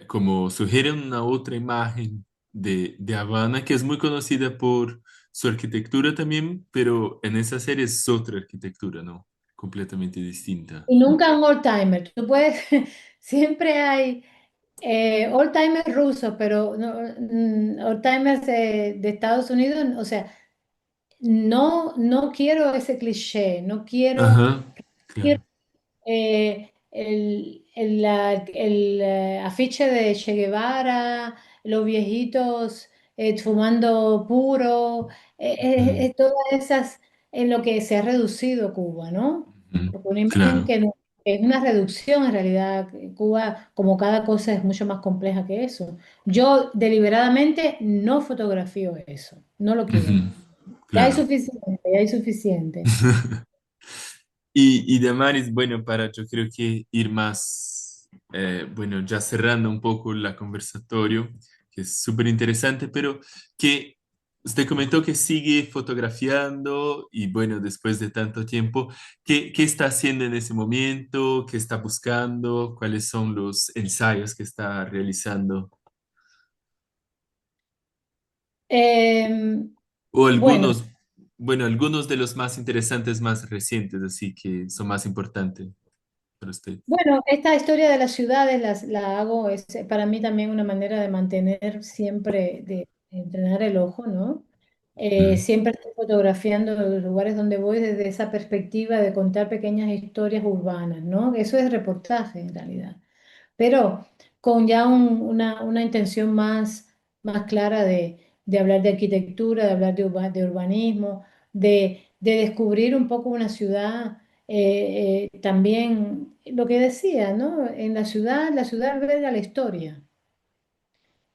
como sugiere una otra imagen de Habana que es muy conocida por su arquitectura también, pero en esa serie es otra arquitectura, ¿no? Completamente distinta. Y nunca un old timer. Tú puedes, siempre hay old timers rusos, pero no, old timers de Estados Unidos, o sea. No, no quiero ese cliché, no quiero Ajá, claro. el afiche de Che Guevara, los viejitos fumando puro, Ujú, todas esas en lo que se ha reducido Cuba, ¿no? ujú, Porque una imagen claro. que no. Es una reducción en realidad. Cuba, como cada cosa, es mucho más compleja que eso. Yo deliberadamente no fotografío eso, no lo quiero. Ujú, Ya hay claro. suficiente, ya hay suficiente. Y Damaris, bueno, para yo creo que ir más, bueno, ya cerrando un poco la conversatorio, que es súper interesante, pero que usted comentó que sigue fotografiando y bueno, después de tanto tiempo, ¿qué está haciendo en ese momento? ¿Qué está buscando? ¿Cuáles son los ensayos que está realizando? Em, O bueno, algunos, bueno, algunos de los más interesantes, más recientes, así que son más importantes para usted. Bueno, esta historia de las ciudades la hago, es para mí también una manera de mantener siempre, de entrenar el ojo, ¿no? Mm. Siempre estoy fotografiando los lugares donde voy desde esa perspectiva de contar pequeñas historias urbanas, ¿no? Eso es reportaje en realidad, pero con ya una intención más clara de hablar de arquitectura, de hablar de urbanismo, de descubrir un poco una ciudad, también lo que decía, ¿no? En la ciudad alberga la historia.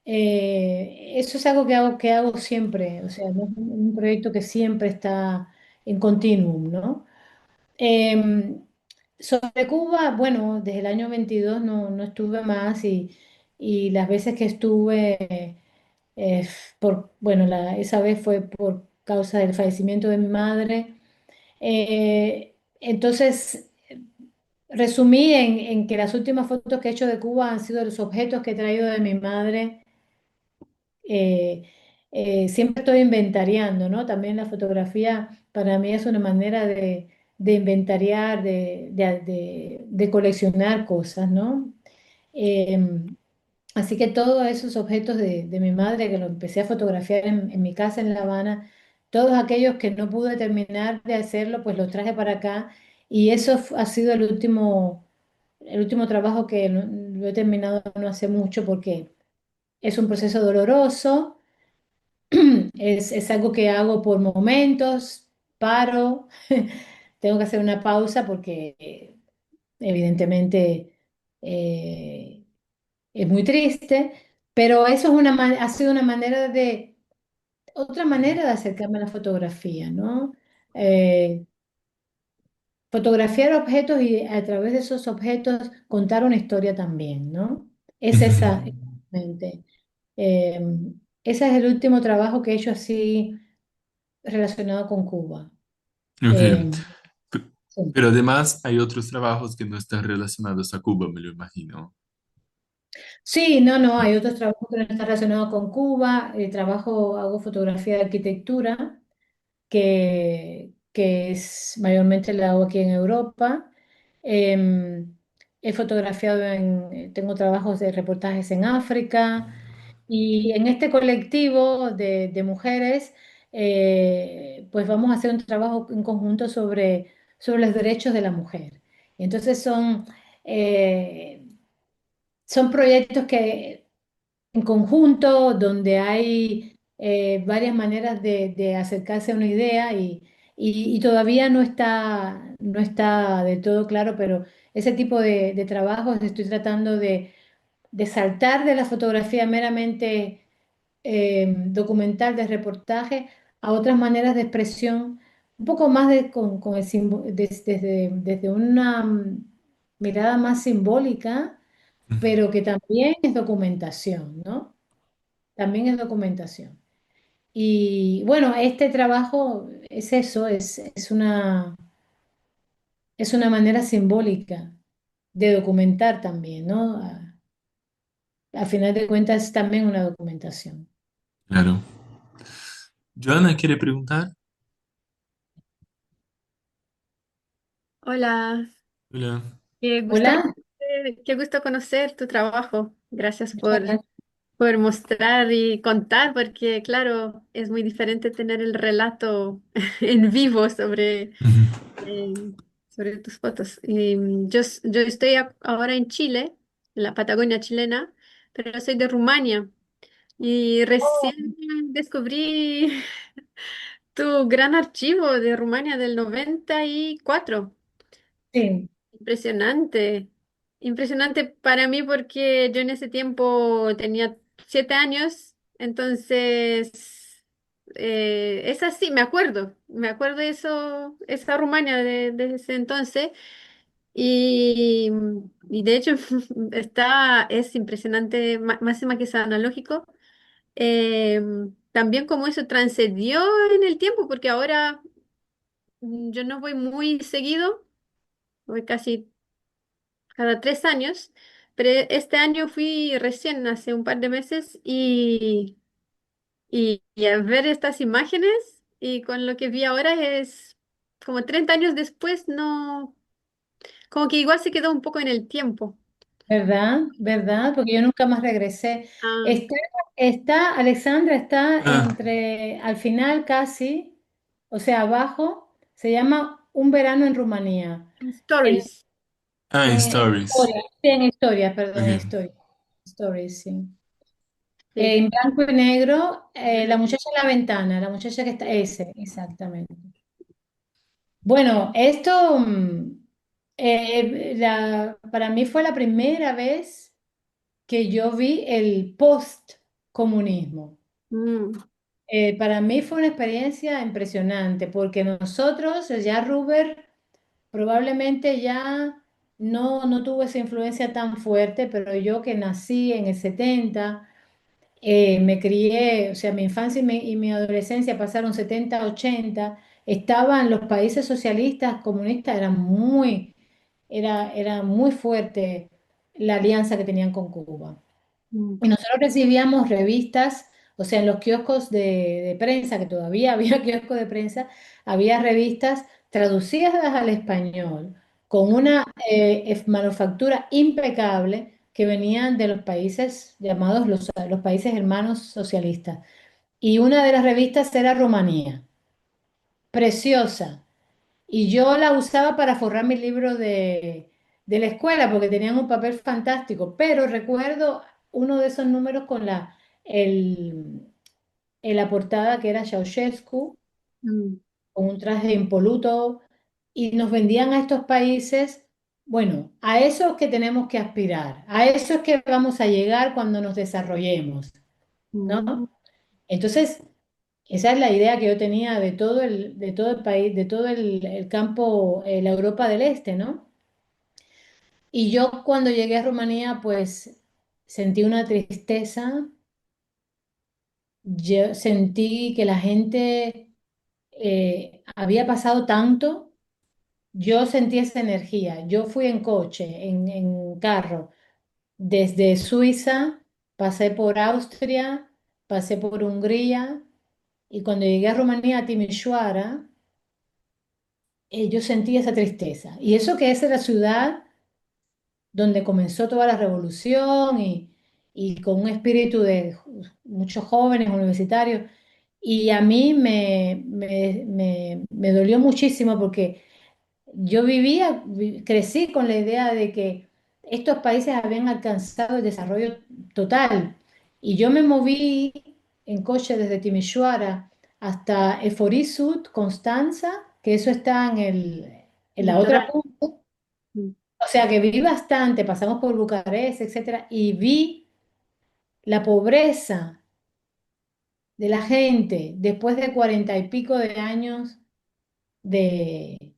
Eso es algo que hago siempre, o sea, no es un proyecto que siempre está en continuum, ¿no? Em, Sobre Cuba, bueno, desde el año 22 no estuve más y las veces que estuve, eh, bueno, esa vez fue por causa del fallecimiento de mi madre. Entonces, resumí en que las últimas fotos que he hecho de Cuba han sido los objetos que he traído de mi madre. eh, Siempre estoy inventariando, ¿no? También la fotografía para mí es una manera de inventariar, de coleccionar cosas, ¿no? Eh, Así que todos esos objetos de mi madre, que lo empecé a fotografiar en mi casa en La Habana, todos aquellos que no pude terminar de hacerlo, pues los traje para acá y eso ha sido el último trabajo que lo he terminado no hace mucho porque es un proceso doloroso. Es algo que hago por momentos, paro, tengo que hacer una pausa porque evidentemente eh, es muy triste, pero eso es ha sido una manera otra manera de acercarme a la fotografía, ¿no? Eh, Fotografiar objetos y a través de esos objetos contar una historia también, ¿no? Es Ujú. esa, exactamente. Eh, Ese es el último trabajo que he hecho así relacionado con Cuba. Ok. Eh, P- sí. Pero además hay otros trabajos que no están relacionados a Cuba, me lo imagino. Sí, no, hay otros trabajos que no están relacionados con Cuba. Hago fotografía de arquitectura, que es mayormente la hago aquí en Europa. Eh, He fotografiado tengo trabajos de reportajes en África y en este colectivo de mujeres, pues vamos a hacer un trabajo en conjunto sobre los derechos de la mujer. Y entonces eh, son proyectos que en conjunto, donde hay varias maneras de acercarse a una idea y todavía no está del todo claro, pero ese tipo de trabajos estoy tratando de saltar de la fotografía meramente documental, de reportaje, a otras maneras de expresión, un poco más con desde una mirada más simbólica, Ujú. pero que también es documentación, ¿no? También es documentación. Y bueno, este trabajo es eso, es una manera simbólica de documentar también, ¿no? A final de cuentas es también una documentación. Claro. Joana, ¿quiere preguntar? Hola, Hola. Hola, qué gusto conocer tu trabajo. Gracias muchas gracias. por mostrar y contar, porque claro, es muy diferente tener el relato en vivo Ujú. eh, sobre tus fotos. Y, yo estoy ahora en Chile, en la Patagonia chilena, pero soy de Rumania y Oh, recién descubrí tu gran archivo de Rumania del 94. sí. Impresionante, impresionante para mí porque yo en ese tiempo tenía 7 años, entonces es así, me acuerdo de eso, esa Rumania de ese entonces y, y de hecho es impresionante, más encima que es analógico, eh, también como eso transcedió en el tiempo porque ahora yo no voy muy seguido, voy casi cada 3 años, pero este año fui recién, hace un par de meses, y al ver estas imágenes y con lo que vi ahora es como 30 años después, no, como que igual se quedó un poco en el tiempo. ¿Verdad? ¿Verdad? Porque yo nunca más regresé. Ah, Está, Alexandra está Ah, entre, al final casi, o sea, abajo, se llama Un verano en Rumanía. En, Stories. in Stories. historia, sí, en historia, perdón, en Ok. historia. Stories, sí. Sí. En blanco y negro, la muchacha en la ventana, la muchacha que está, ese, exactamente. Bueno, esto para mí fue la primera vez que yo vi el post-comunismo. Mm, Para mí fue una experiencia impresionante porque nosotros, ya Ruber, probablemente ya no tuvo esa influencia tan fuerte, pero yo que nací en el 70, me crié, o sea, mi infancia y mi adolescencia pasaron 70, 80, estaban los países socialistas, comunistas, era muy fuerte la alianza que tenían con Cuba. mm, Y nosotros recibíamos revistas, o sea, en los kioscos de prensa, que todavía había kioscos de prensa, había revistas traducidas al español, con una manufactura impecable que venían de los países llamados los países hermanos socialistas. Y una de las revistas era Rumanía, preciosa. Y yo la usaba para forrar mis libros de la escuela porque tenían un papel fantástico. Pero recuerdo uno de esos números con el, en la portada que era Ceausescu, mm, con un traje impoluto, y nos vendían a estos países, bueno, a eso es que tenemos que aspirar, a eso es que vamos a llegar cuando nos desarrollemos, mm, ¿no? Entonces, esa es la idea que yo tenía de todo el país, de todo el campo, la Europa del Este, ¿no? Y yo cuando llegué a Rumanía, pues sentí una tristeza, yo sentí que la gente había pasado tanto, yo sentí esa energía, yo fui en coche, en carro, desde Suiza, pasé por Austria, pasé por Hungría, y cuando llegué a Rumanía, a Timișoara, yo sentí esa tristeza. Y eso que es la ciudad donde comenzó toda la revolución y con un espíritu de muchos jóvenes universitarios. Y a mí me dolió muchísimo porque yo crecí con la idea de que estos países habían alcanzado el desarrollo total. Y yo me moví en coche desde Timișoara hasta Eforisud, Constanza, que eso está en la otra litoral. punta. Mm, O sea que vi bastante, pasamos por Bucarest, etcétera, y vi la pobreza de la gente después de 40 y pico de años de,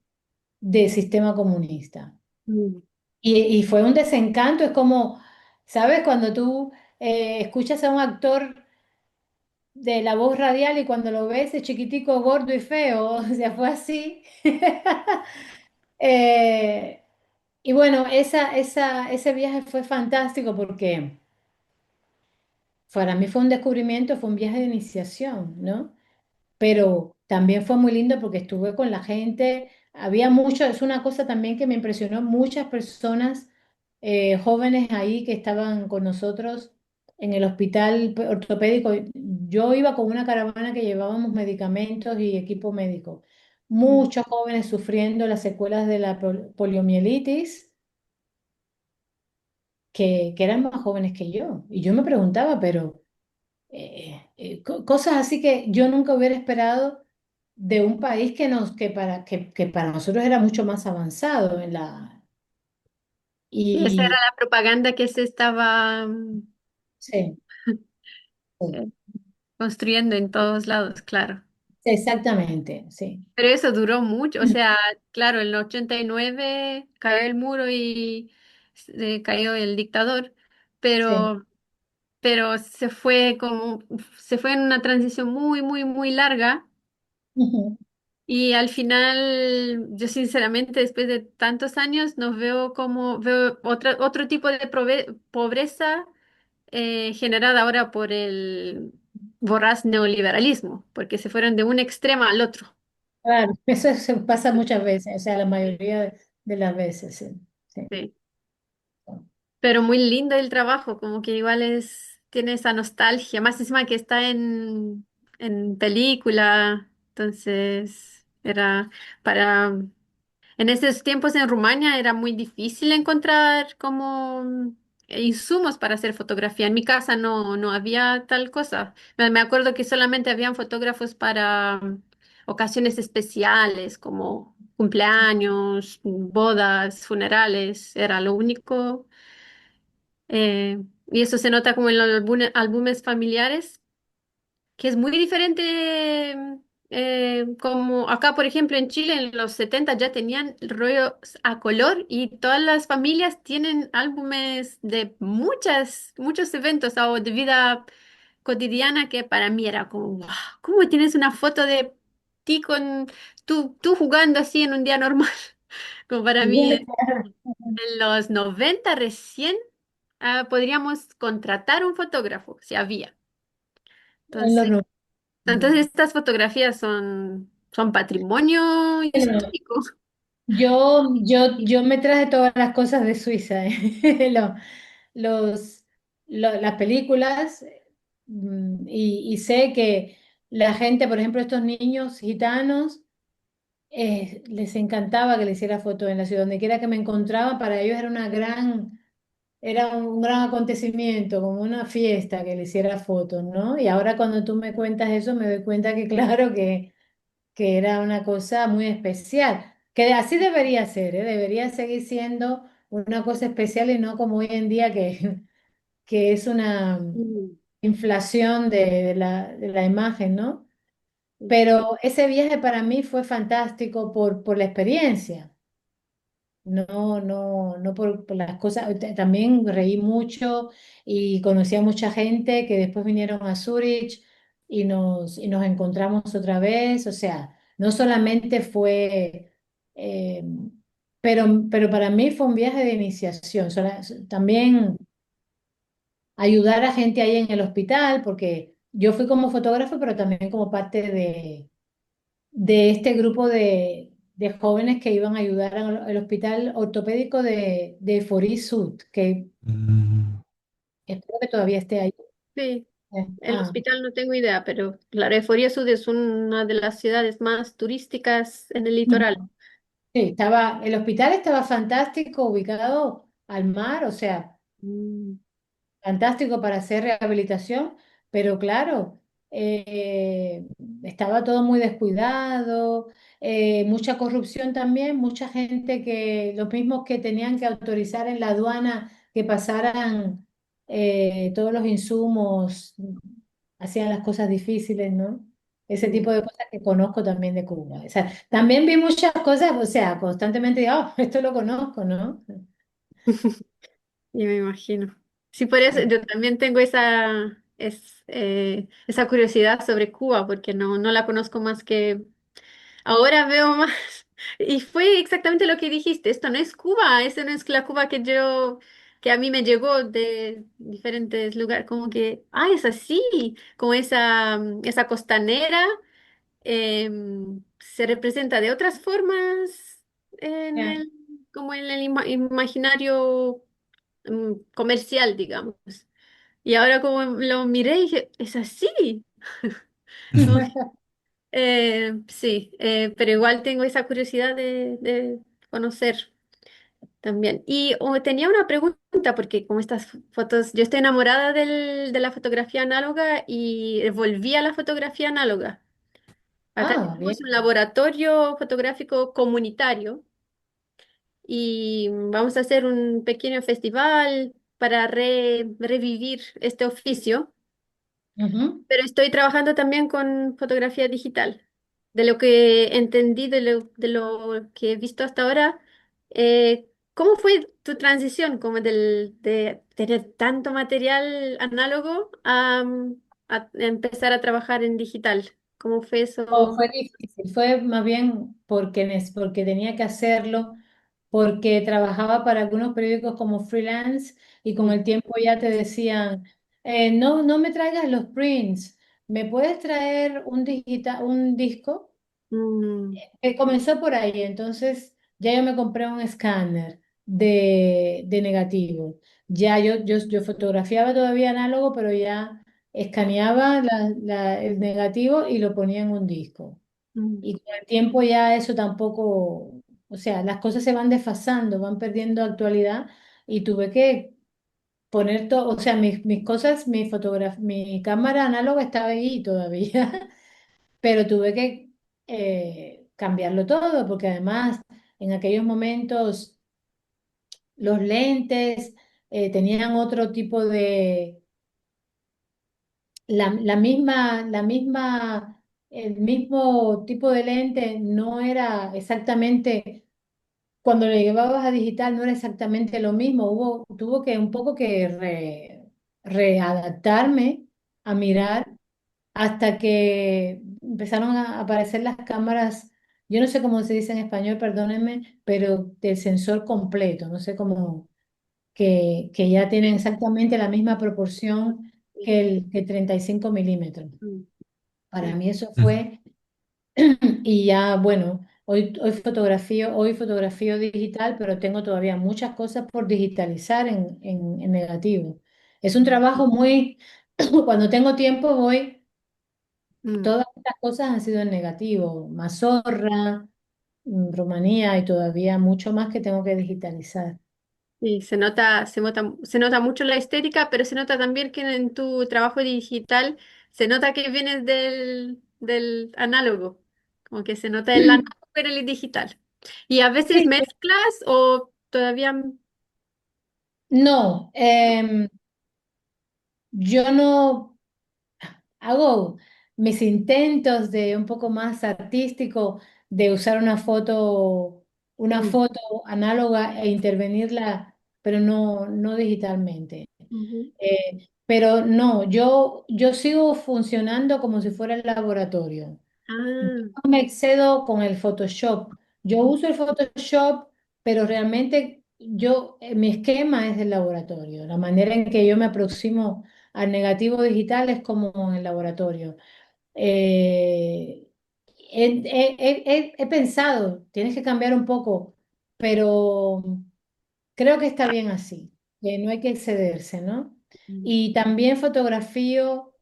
de sistema comunista. mm, Y fue un desencanto, es como, ¿sabes? Cuando tú escuchas a un actor de la voz radial y cuando lo ves es chiquitico, gordo y feo, o sea, fue así. Eh, y bueno, ese viaje fue fantástico porque para mí fue un descubrimiento, fue un viaje de iniciación, ¿no? Pero también fue muy lindo porque estuve con la gente, había mucho, es una cosa también que me impresionó, muchas personas jóvenes ahí que estaban con nosotros en el hospital ortopédico. Yo iba con una caravana que llevábamos medicamentos y equipo médico. mm, Muchos jóvenes sufriendo las secuelas de la poliomielitis, que eran más jóvenes que yo. Y yo me preguntaba, pero cosas así que yo nunca hubiera esperado de un país que para nosotros era mucho más avanzado en la, Y esa era Y la propaganda que se estaba sí, sí, eh, construyendo en todos lados, claro. exactamente, sí. Pero eso duró mucho, o sea, claro, en el 89 cayó el muro y cayó el dictador, Sí. pero, pero se fue en una transición muy, muy, muy larga. Ujú. Y al final, yo sinceramente, después de tantos años, no veo como, veo otro tipo de pobreza generada ahora por el voraz neoliberalismo, porque se fueron de un extremo al otro. Claro, eso se pasa muchas veces, o sea, la mayoría de las veces, sí. Sí. Sí. Pero muy lindo el trabajo, como que igual tiene esa nostalgia, más encima que está en película, entonces era para. En esos tiempos en Rumania era muy difícil encontrar como insumos para hacer fotografía. En mi casa no había tal cosa. Me acuerdo que solamente habían fotógrafos para ocasiones especiales como cumpleaños, bodas, funerales. Era lo único. Y eso se nota como en los álbumes familiares que es muy diferente, como acá, por ejemplo, en Chile en los 70 ya tenían rollos a color y todas las familias tienen álbumes de muchos eventos o de vida cotidiana que para mí era como, wow, ¿cómo tienes una foto de ti con tú jugando así en un día normal? Como para mí en los 90 recién podríamos contratar un fotógrafo, si había. En los Entonces, no- entonces estas fotografías son patrimonio Bueno, histórico. yo me traje todas las cosas de Suiza, Lo- los, las películas, y sé que la gente, por ejemplo, estos niños gitanos, les encantaba que le hiciera fotos en la ciudad, donde quiera que me encontraba, para ellos era un gran acontecimiento, como una fiesta que le hiciera fotos, ¿no? Y ahora cuando tú me cuentas eso, me doy cuenta que claro que era una cosa muy especial, que así debería ser, ¿eh? Debería seguir siendo una cosa especial y no como hoy en día que es una Mm. inflación de la imagen, ¿no? Pero ese viaje para mí fue fantástico por la experiencia. No por las cosas. También reí mucho y conocí a mucha gente que después vinieron a Zurich y nos encontramos otra vez. O sea, no solamente fue, eh, pero para mí fue un viaje de iniciación. También ayudar a gente ahí en el hospital, porque yo fui como fotógrafo, pero también como parte de este grupo de jóvenes que iban a ayudar al hospital ortopédico de Forí Sud, que Mm. espero que todavía esté ahí. Sí, Eh, el ah, hospital no tengo idea, pero claro, Euforia Sud es una de las ciudades más turísticas en el litoral. sí, el hospital estaba fantástico, ubicado al mar, o sea, Mm. fantástico para hacer rehabilitación, pero claro, estaba todo muy descuidado, mucha corrupción también, mucha gente los mismos que tenían que autorizar en la aduana que pasaran todos los insumos, hacían las cosas difíciles, ¿no? Ese Mm. tipo de cosas que conozco también de Cuba. O sea, también vi muchas cosas, o sea, constantemente digo, oh, esto lo conozco, ¿no? Y me imagino. Sí, por eso yo también tengo esa curiosidad sobre Cuba, porque no la conozco más que ahora veo más. Y fue exactamente lo que dijiste, esto no es Cuba, eso no es la Cuba que a mí me llegó de diferentes lugares, como que, es así, como esa costanera se representa de otras formas en Ya. el, como en el imaginario comercial, digamos. Y ahora como lo miré y dije, es así. Sí, pero igual tengo esa curiosidad de conocer también. Y tenía una pregunta, porque como estas fotos, yo estoy enamorada de la fotografía análoga y volví a la fotografía análoga. Acá Ah, tenemos bien. un laboratorio fotográfico comunitario y vamos a hacer un pequeño festival para revivir este oficio, Ujú. pero estoy trabajando también con fotografía digital. De lo que entendí, de lo que he visto hasta ahora, ¿cómo fue tu transición como de tener tanto material análogo a empezar a trabajar en digital? ¿Cómo fue O eso? fue difícil, fue más bien porque tenía que hacerlo, porque trabajaba para algunos periódicos como freelance y con Mm, el tiempo ya te decían, no, no me traigas los prints, ¿me puedes traer un disco? mm, Comenzó por ahí, entonces ya yo me compré un escáner de negativos. Ya yo fotografiaba todavía análogo, pero ya escaneaba el negativo y lo ponía en un disco. mm, Y con el tiempo ya eso tampoco, o sea, las cosas se van desfasando, van perdiendo actualidad y tuve que poner todo, o sea, mis cosas, mi cámara análoga estaba ahí todavía, pero tuve que cambiarlo todo porque además en aquellos momentos los lentes tenían otro tipo de, el mismo tipo de lente no era exactamente. Cuando lo llevabas a digital no era exactamente lo mismo, tuvo que un poco que readaptarme a mirar hasta que empezaron a aparecer las cámaras, yo no sé cómo se dice en español, perdónenme, pero del sensor completo, no sé cómo, que ya tienen exactamente la misma proporción sí, que 35 milímetros. mm, Para mm, mí eso fue. Y ya, bueno, hoy fotografío digital, pero tengo todavía muchas cosas por digitalizar en negativo. Es un trabajo muy, cuando tengo tiempo voy, mm. todas estas cosas han sido en negativo, Mazorra, Rumanía y todavía mucho más que tengo que digitalizar. Sí, se nota mucho la estética, pero se nota también que en tu trabajo digital se nota que vienes del análogo, como que se nota el análogo en el digital. Y a veces Sí. mezclas o todavía... No, yo no. Hago mis intentos de un poco más artístico, de usar una Mm, foto análoga e intervenirla, pero no, no digitalmente. ujú. Pero no, yo sigo funcionando como si fuera el laboratorio. Ah, No me excedo con el Photoshop. Yo uso el Photoshop, pero realmente mi esquema es el laboratorio. La manera en que yo me aproximo al negativo digital es como en el laboratorio. Eh, he pensado, tienes que cambiar un poco, pero creo que está bien así, que no hay que excederse, ¿no? mm, Y también fotografío,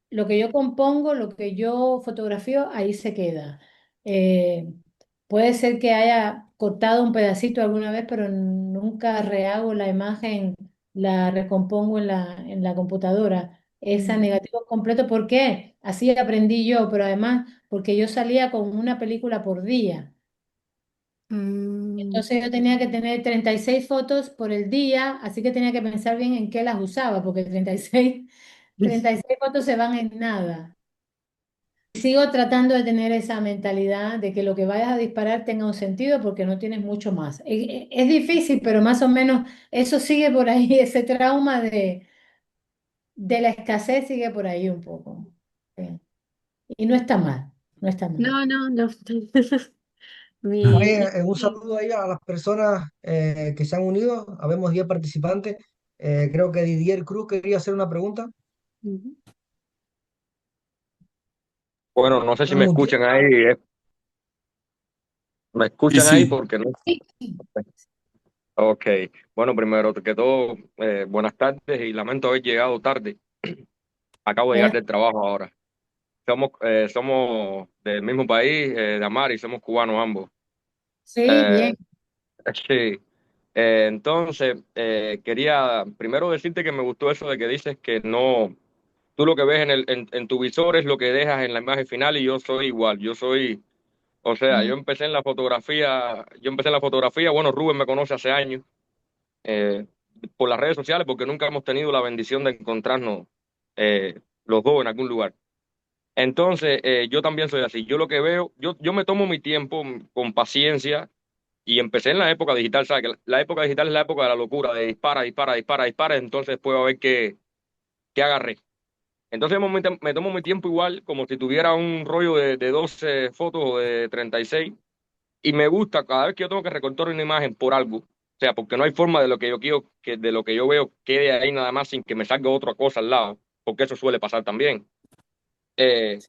lo que yo compongo, lo que yo fotografío, ahí se queda. Eh, Puede ser que haya cortado un pedacito alguna vez, pero nunca rehago la imagen, la recompongo en la computadora. Esa mm, negativo completo, ¿por qué? Así aprendí yo, pero además porque yo salía con una película por día. mm, Entonces yo tenía que tener 36 fotos por el día, así que tenía que pensar bien en qué las usaba, porque 36 fotos se van en nada. Sigo tratando de tener esa mentalidad de que lo que vayas a disparar tenga un sentido porque no tienes mucho más. Es difícil, pero más o menos eso sigue por ahí, ese trauma de la escasez sigue por ahí un poco. Sí. Y no está mal, no está mal. no, no, no. Mm. Mi, Oye, un saludo ahí a las personas que se han unido. Habemos 10 participantes. Creo que Didier Cruz quería hacer una pregunta. Ujú. Bueno, no sé si me Éramos 10. escuchan ahí. ¿Me Sí, escuchan ahí? sí, Porque no. Sí, sí. Ok. Bueno, primero que todo, buenas tardes y lamento haber llegado tarde. Acabo de llegar Bueno, del trabajo ahora. Somos del mismo país, de Amar, y somos cubanos ambos. sí, Eh, bien. sí. Entonces, quería primero decirte que me gustó eso de que dices que no, tú lo que ves en tu visor es lo que dejas en la imagen final y yo soy igual. Yo soy O sea, Mm. yo empecé en la fotografía, bueno, Rubén me conoce hace años, eh, por las redes sociales, porque nunca hemos tenido la bendición de encontrarnos los dos en algún lugar. Entonces, yo también soy así. Yo lo que veo, yo me tomo mi tiempo con paciencia y empecé en la época digital, ¿sabes? Que la época digital es la época de la locura, de dispara, dispara, dispara, dispara, entonces puedo ver qué agarré. Entonces me tomo mi tiempo igual, como si tuviera un rollo de 12 fotos o de 36, y me gusta cada vez que yo tengo que recortar una imagen por algo, o sea, porque no hay forma de lo que yo quiero, que de lo que yo veo quede ahí nada más sin que me salga otra cosa al lado, porque eso suele pasar también. Eh,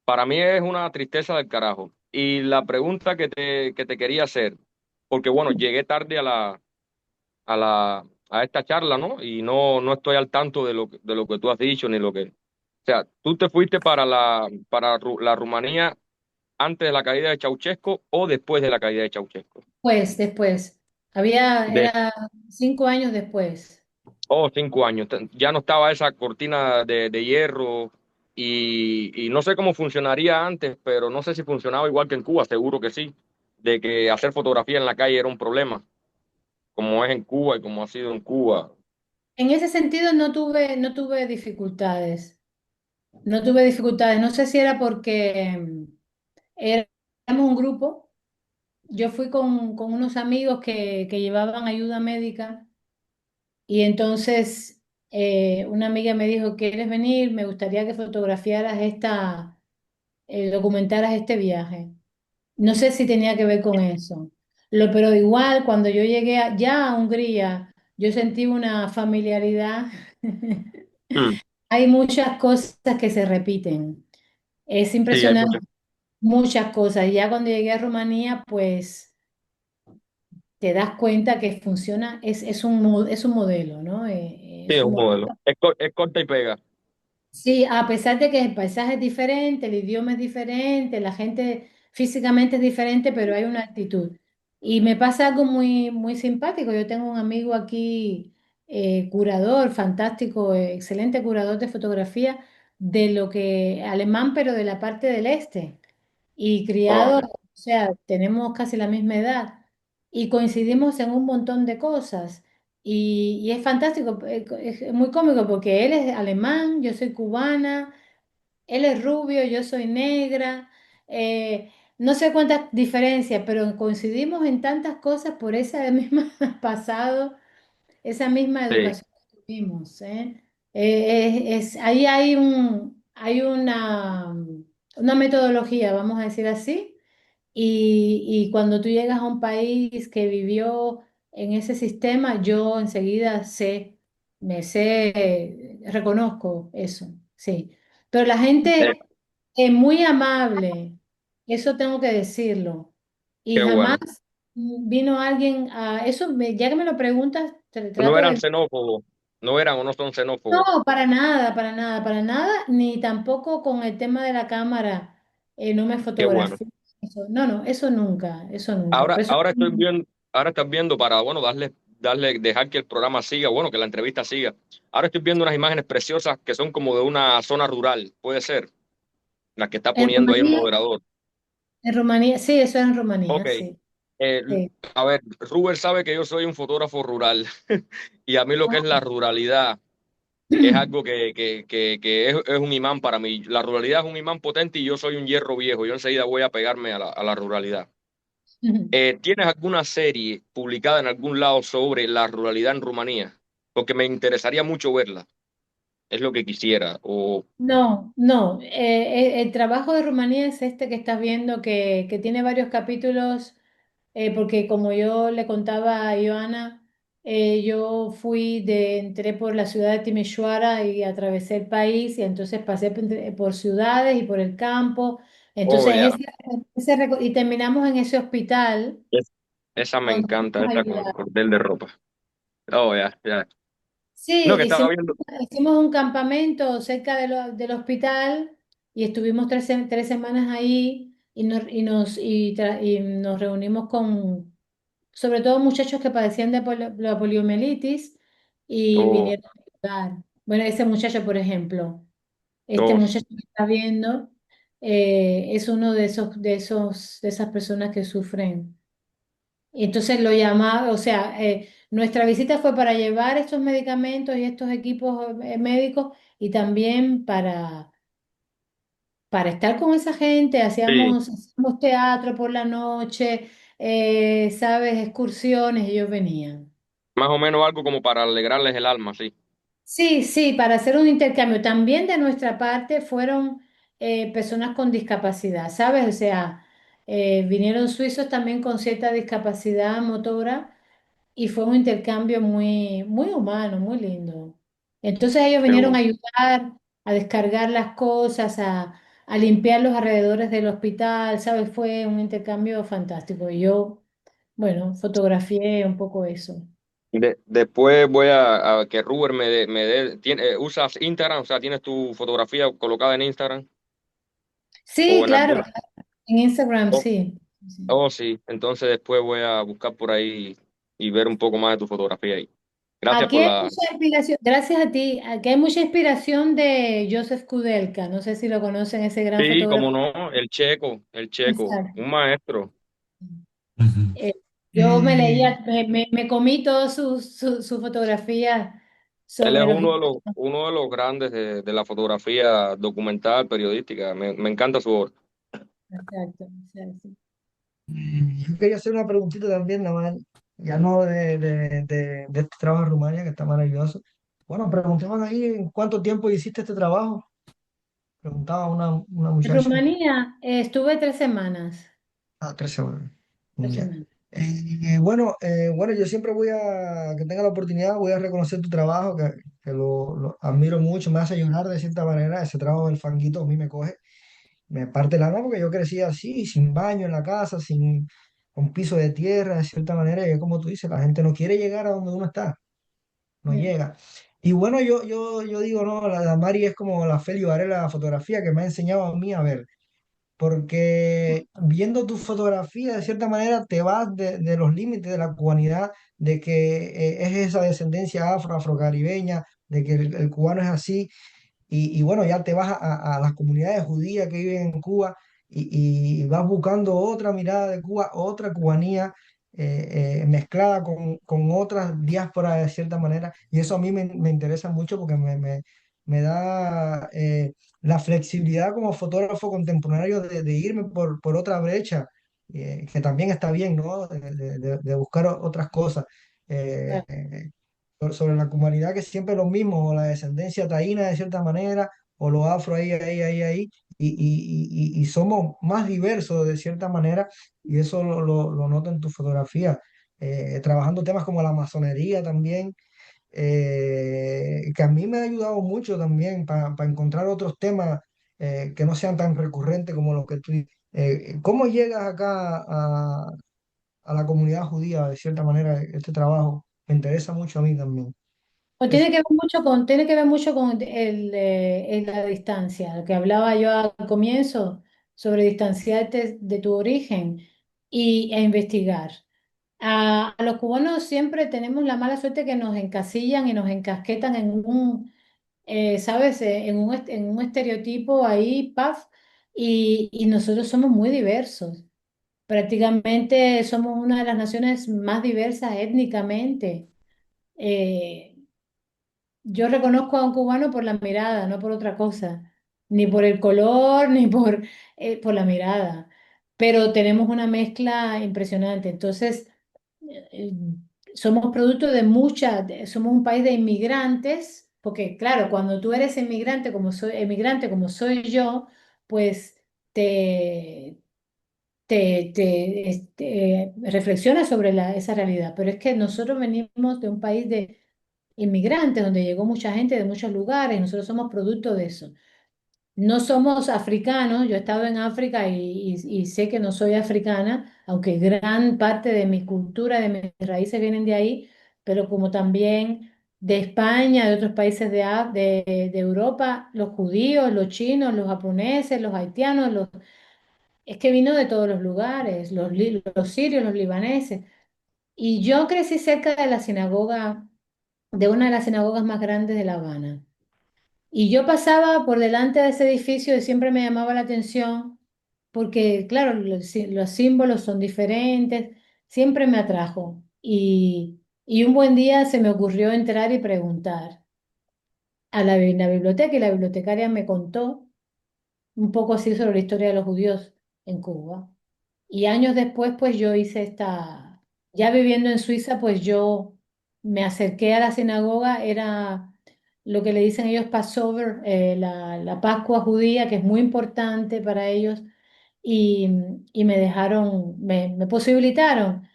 para mí es una tristeza del carajo. Y la pregunta que te quería hacer, porque bueno, llegué tarde a esta charla, ¿no? Y no estoy al tanto de lo que tú has dicho, ni lo que... O sea, tú te fuiste la Rumanía antes de la caída de Ceausescu o después de la caída de Ceausescu. Después, De, era 5 años después. 5 años. Ya no estaba esa cortina de hierro y no sé cómo funcionaría antes, pero no sé si funcionaba igual que en Cuba, seguro que sí, de que hacer fotografía en la calle era un problema, como es en Cuba y como ha sido en Cuba. En ese sentido no tuve dificultades. No tuve dificultades. No sé si era porque éramos un grupo. Yo fui con unos amigos que llevaban ayuda médica y entonces una amiga me dijo, ¿quieres venir? Me gustaría que fotografiaras documentaras este viaje. No sé si tenía que ver con eso. Pero igual, cuando yo llegué ya a Hungría, yo sentí una familiaridad. Mm. Hay muchas cosas que se repiten. Es Sí, hay impresionante, muchas. muchas cosas. Y ya cuando llegué a Rumanía, pues te das cuenta que funciona, es un modelo, ¿no? Sí, es Es un un modelo. modelo. Es corta y pega. Sí, a pesar de que el paisaje es diferente, el idioma es diferente, la gente físicamente es diferente, pero hay una actitud. Y me pasa algo muy, muy simpático. Yo tengo un amigo aquí, curador, fantástico, excelente curador de fotografía, de lo que alemán, pero de la parte del este. Y Oh, criado, ya. o sea, tenemos casi la misma edad y coincidimos en un montón de cosas. Y es fantástico, es muy cómico porque él es alemán, yo soy cubana, él es rubio, yo soy negra, no sé cuántas diferencias, pero coincidimos en tantas cosas por ese mismo pasado, esa misma Sí. educación que tuvimos, ¿eh? Ahí hay una metodología, vamos a decir así, y cuando tú llegas a un país que vivió en ese sistema, yo enseguida reconozco eso, sí. Pero la Eh, gente es muy amable, eso tengo que decirlo. Y qué jamás bueno. vino alguien ya que me lo preguntas, No trato eran de... xenófobos. No eran o no son xenófobos. No, para nada, para nada, para nada, ni tampoco con el tema de la cámara, no me Qué bueno. fotografío. No, no, eso nunca, eso nunca. Por eso, Ahora estás viendo para, bueno, dejar que el programa siga, bueno, que la entrevista siga. Ahora estoy viendo unas imágenes preciosas que son como de una zona rural, puede ser, las que está en poniendo ahí el Rumanía, moderador. sí, eso es en Rumanía, Ok. sí. Eh, Sí. a ver, Rubén sabe que yo soy un fotógrafo rural y a mí lo que es la ruralidad es algo que es un imán para mí. La ruralidad es un imán potente y yo soy un hierro viejo. Yo enseguida voy a pegarme a la ruralidad. ¿Tienes alguna serie publicada en algún lado sobre la ruralidad en Rumanía? Porque me interesaría mucho verla. Es lo que quisiera. O, No, no. El trabajo de Rumanía es este que estás viendo, que tiene varios capítulos, porque como yo le contaba a Joana, entré por la ciudad de Timișoara y atravesé el país y entonces pasé por ciudades y por el campo. oh, Entonces, ya. y terminamos en ese hospital Es- Esa me donde encanta, fuimos a esa con el ayudar. cordel de ropa. Oh, ya, ya. Sí, No, que estaba viendo. hicimos un campamento cerca del hospital y estuvimos 3 semanas ahí y nos reunimos con, sobre todo muchachos que padecían de la poliomielitis y Oh, vinieron a ayudar. Bueno, ese muchacho, por ejemplo, este oh, muchacho que está viendo, es uno de esas personas que sufren. Y entonces lo llamaba, o sea, nuestra visita fue para llevar estos medicamentos y estos equipos médicos y también para estar con esa gente. Sí, Hacíamos teatro por la noche, ¿sabes? Excursiones, ellos venían. más o menos algo como para alegrarles el alma, sí. Sí, sí, para hacer un intercambio. También de nuestra parte fueron personas con discapacidad, ¿sabes? O sea, vinieron suizos también con cierta discapacidad motora y fue un intercambio muy, muy humano, muy lindo. Entonces ellos Qué vinieron a bueno. ayudar a descargar las cosas, a limpiar los alrededores del hospital, ¿sabes? Fue un intercambio fantástico. Y yo, bueno, fotografié un poco eso. Después voy a que Ruber ¿usas Instagram? O sea, ¿tienes tu fotografía colocada en Instagram Sí, o en claro, alguna? en Instagram, Oh, sí. Sí. oh, sí, entonces después voy a buscar por ahí y ver un poco más de tu fotografía ahí. Gracias Aquí por hay la... mucha inspiración, gracias a ti, aquí hay mucha inspiración de Joseph Kudelka, no sé si lo conocen, ese gran Sí, fotógrafo. como no, el checo, Exacto. un maestro. Ujú. Eh, yo me Eh, leía, me comí todas sus fotografías Él es sobre los... uno de los grandes de la fotografía documental, periodística. Me encanta su obra. Exacto, exacto. yo quería hacer una preguntita también, nada más, ya no de este trabajo en Rumania, que está maravilloso. Bueno, preguntaban ahí en cuánto tiempo hiciste este trabajo, preguntaba una En muchacha. Rumanía estuve 3 semanas, Ah, 13 horas. tres Ya. semanas. Bueno, yo siempre que tenga la oportunidad, voy a reconocer tu trabajo, que lo admiro mucho, me hace llorar de cierta manera, ese trabajo del fanguito a mí me coge, me parte el alma porque yo crecí así, sin baño en la casa, con piso de tierra, de cierta manera, y es como tú dices, la gente no quiere llegar a donde uno está, no Sí. llega. Y bueno, yo digo, no, la Mari es como la Feli Varela de la fotografía que me ha enseñado a mí a ver, porque viendo tu fotografía, de cierta manera, te vas de los límites de la cubanidad, de que es esa descendencia afrocaribeña, de que el cubano es así, y bueno, ya te vas a las comunidades judías que viven en Cuba y vas buscando otra mirada de Cuba, otra cubanía mezclada con otras diásporas de cierta manera. Y eso a mí me interesa mucho porque me da la flexibilidad como fotógrafo contemporáneo de irme por otra brecha, que también está bien, ¿no? De buscar otras cosas. Eh, Claro. eh, sobre la comunidad que siempre es lo mismo, o la descendencia taína de cierta manera, o los afro ahí, y somos más diversos de cierta manera, y eso lo noto en tu fotografía, trabajando temas como la masonería también, que a mí me ha ayudado mucho también para encontrar otros temas que no sean tan recurrentes como los que tú... ¿Cómo llegas acá a la comunidad judía de cierta manera este trabajo? Me interesa mucho a mí también. Pues Es, tiene que ver mucho con la distancia, lo que hablaba yo al comienzo, sobre distanciarte de tu origen e investigar. A los cubanos siempre tenemos la mala suerte que nos encasillan y nos encasquetan en ¿sabes? En un estereotipo ahí, paf, y nosotros somos muy diversos. Prácticamente somos una de las naciones más diversas étnicamente. Eh, yo reconozco a un cubano por la mirada, no por otra cosa, ni por el color, ni por la mirada. Pero tenemos una mezcla impresionante. Entonces, eh, somos producto de somos un país de inmigrantes, porque claro, cuando tú eres emigrante como soy yo, pues te, reflexionas sobre esa realidad. Pero es que nosotros venimos de un país de inmigrantes, donde llegó mucha gente de muchos lugares, nosotros somos producto de eso. No somos africanos, yo he estado en África y sé que no soy africana, aunque gran parte de mi cultura, de mis raíces vienen de ahí, pero como también de España, de otros países de Europa, los judíos, los chinos, los japoneses, los haitianos, es que vino de todos los lugares, los sirios, los libaneses. Y yo crecí cerca de la sinagoga, de una de las sinagogas más grandes de La Habana. Y yo pasaba por delante de ese edificio y siempre me llamaba la atención porque, claro, los símbolos son diferentes, siempre me atrajo. Y un buen día se me ocurrió entrar y preguntar a la biblioteca y la bibliotecaria me contó un poco así sobre la historia de los judíos en Cuba. Y años después, pues yo hice ya viviendo en Suiza, pues yo me acerqué a la sinagoga, era lo que le dicen ellos Passover, la Pascua judía, que es muy importante para ellos, y, y me dejaron, me posibilitaron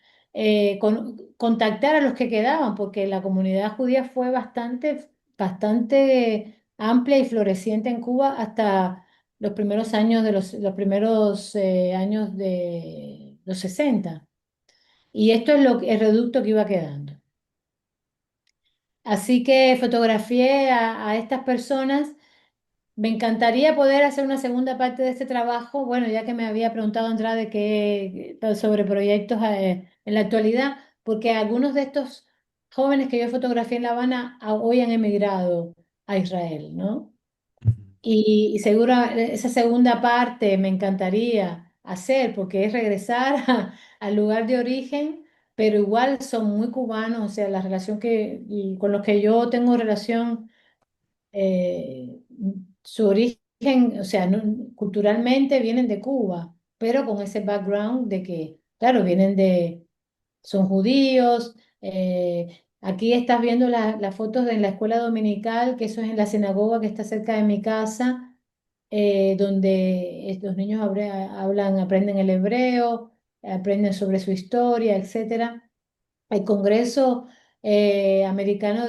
contactar a los que quedaban, porque la comunidad judía fue bastante amplia y floreciente en Cuba hasta los primeros años los primeros años de los 60. Y esto es el reducto que iba quedando. Así que fotografié a estas personas. Me encantaría poder hacer una segunda parte de este trabajo, bueno, ya que me había preguntado Andrade sobre proyectos en la actualidad, porque algunos de estos jóvenes que yo fotografié en La Habana hoy han emigrado a Israel, ¿no? Y seguro esa segunda parte me encantaría hacer porque es regresar al lugar de origen, pero igual son muy cubanos, o sea, la relación y con los que yo tengo relación, eh, su origen, o sea, culturalmente vienen de Cuba, pero con ese background de que, claro, son judíos. Aquí estás viendo las fotos de la escuela dominical, que eso es en la sinagoga que está cerca de mi casa, donde los niños aprenden el hebreo, aprenden sobre su historia, etcétera. El Congreso americano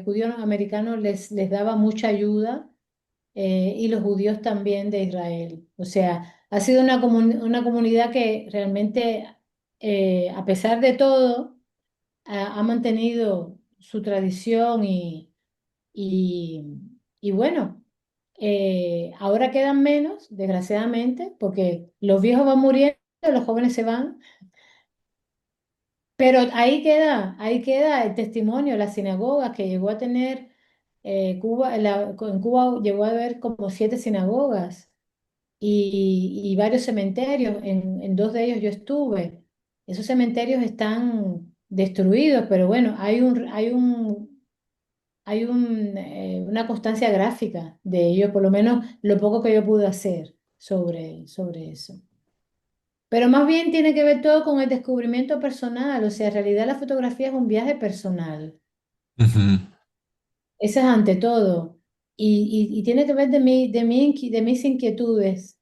judío americano les daba mucha ayuda, y los judíos también de Israel. O sea, ha sido una comunidad que realmente, a pesar de todo, ha mantenido su tradición y, y bueno, ahora quedan menos, desgraciadamente, porque los viejos van muriendo, los jóvenes se van, pero ahí queda el testimonio, las sinagogas que llegó a tener Cuba, en Cuba llegó a haber como 7 sinagogas y varios cementerios. En dos de ellos yo estuve. Esos cementerios están destruidos, pero bueno, una constancia gráfica de ello, por lo menos lo poco que yo pude hacer sobre eso. Pero más bien tiene que ver todo con el descubrimiento personal, o sea, en realidad la fotografía es un viaje personal. Ujú. Eso es ante todo. Y tiene que ver de mis inquietudes,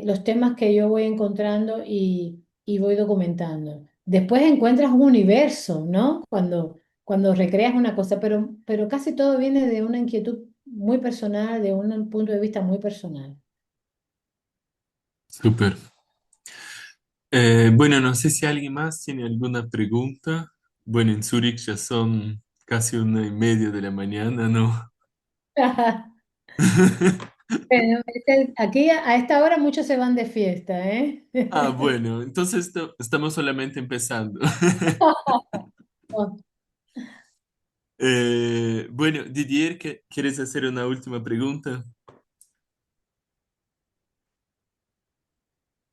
los temas que yo voy encontrando y voy documentando. Después encuentras un universo, ¿no? Cuando recreas una cosa, pero casi todo viene de una inquietud muy personal, de un punto de vista muy personal. Súper. Bueno, no sé si alguien más tiene alguna pregunta. Bueno, en Zurich ya son casi 1:30 de la mañana, ¿no? Bueno, aquí a esta hora muchos se van de fiesta, ¿eh? Ah, bueno, entonces estamos solamente empezando. Bueno, Didier, ¿quieres hacer una última pregunta?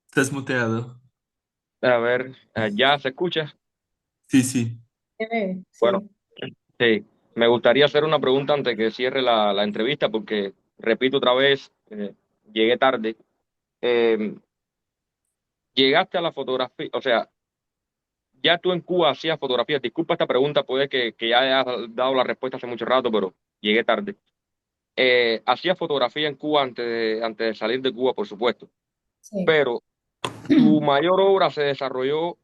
¿Estás muteado? A ver, ¿ya se escucha? Sí, sí. Bueno, Sí. sí. Me gustaría hacer una pregunta antes que cierre la entrevista, porque, repito otra vez, llegué tarde. Eh, Llegaste a la fotografía, o sea, ya tú en Cuba hacías fotografías. Disculpa esta pregunta, puede que ya hayas dado la respuesta hace mucho rato, pero llegué tarde. Hacías fotografía en Cuba antes de salir de Cuba, por supuesto, Sí. pero tu mayor obra se desarrolló,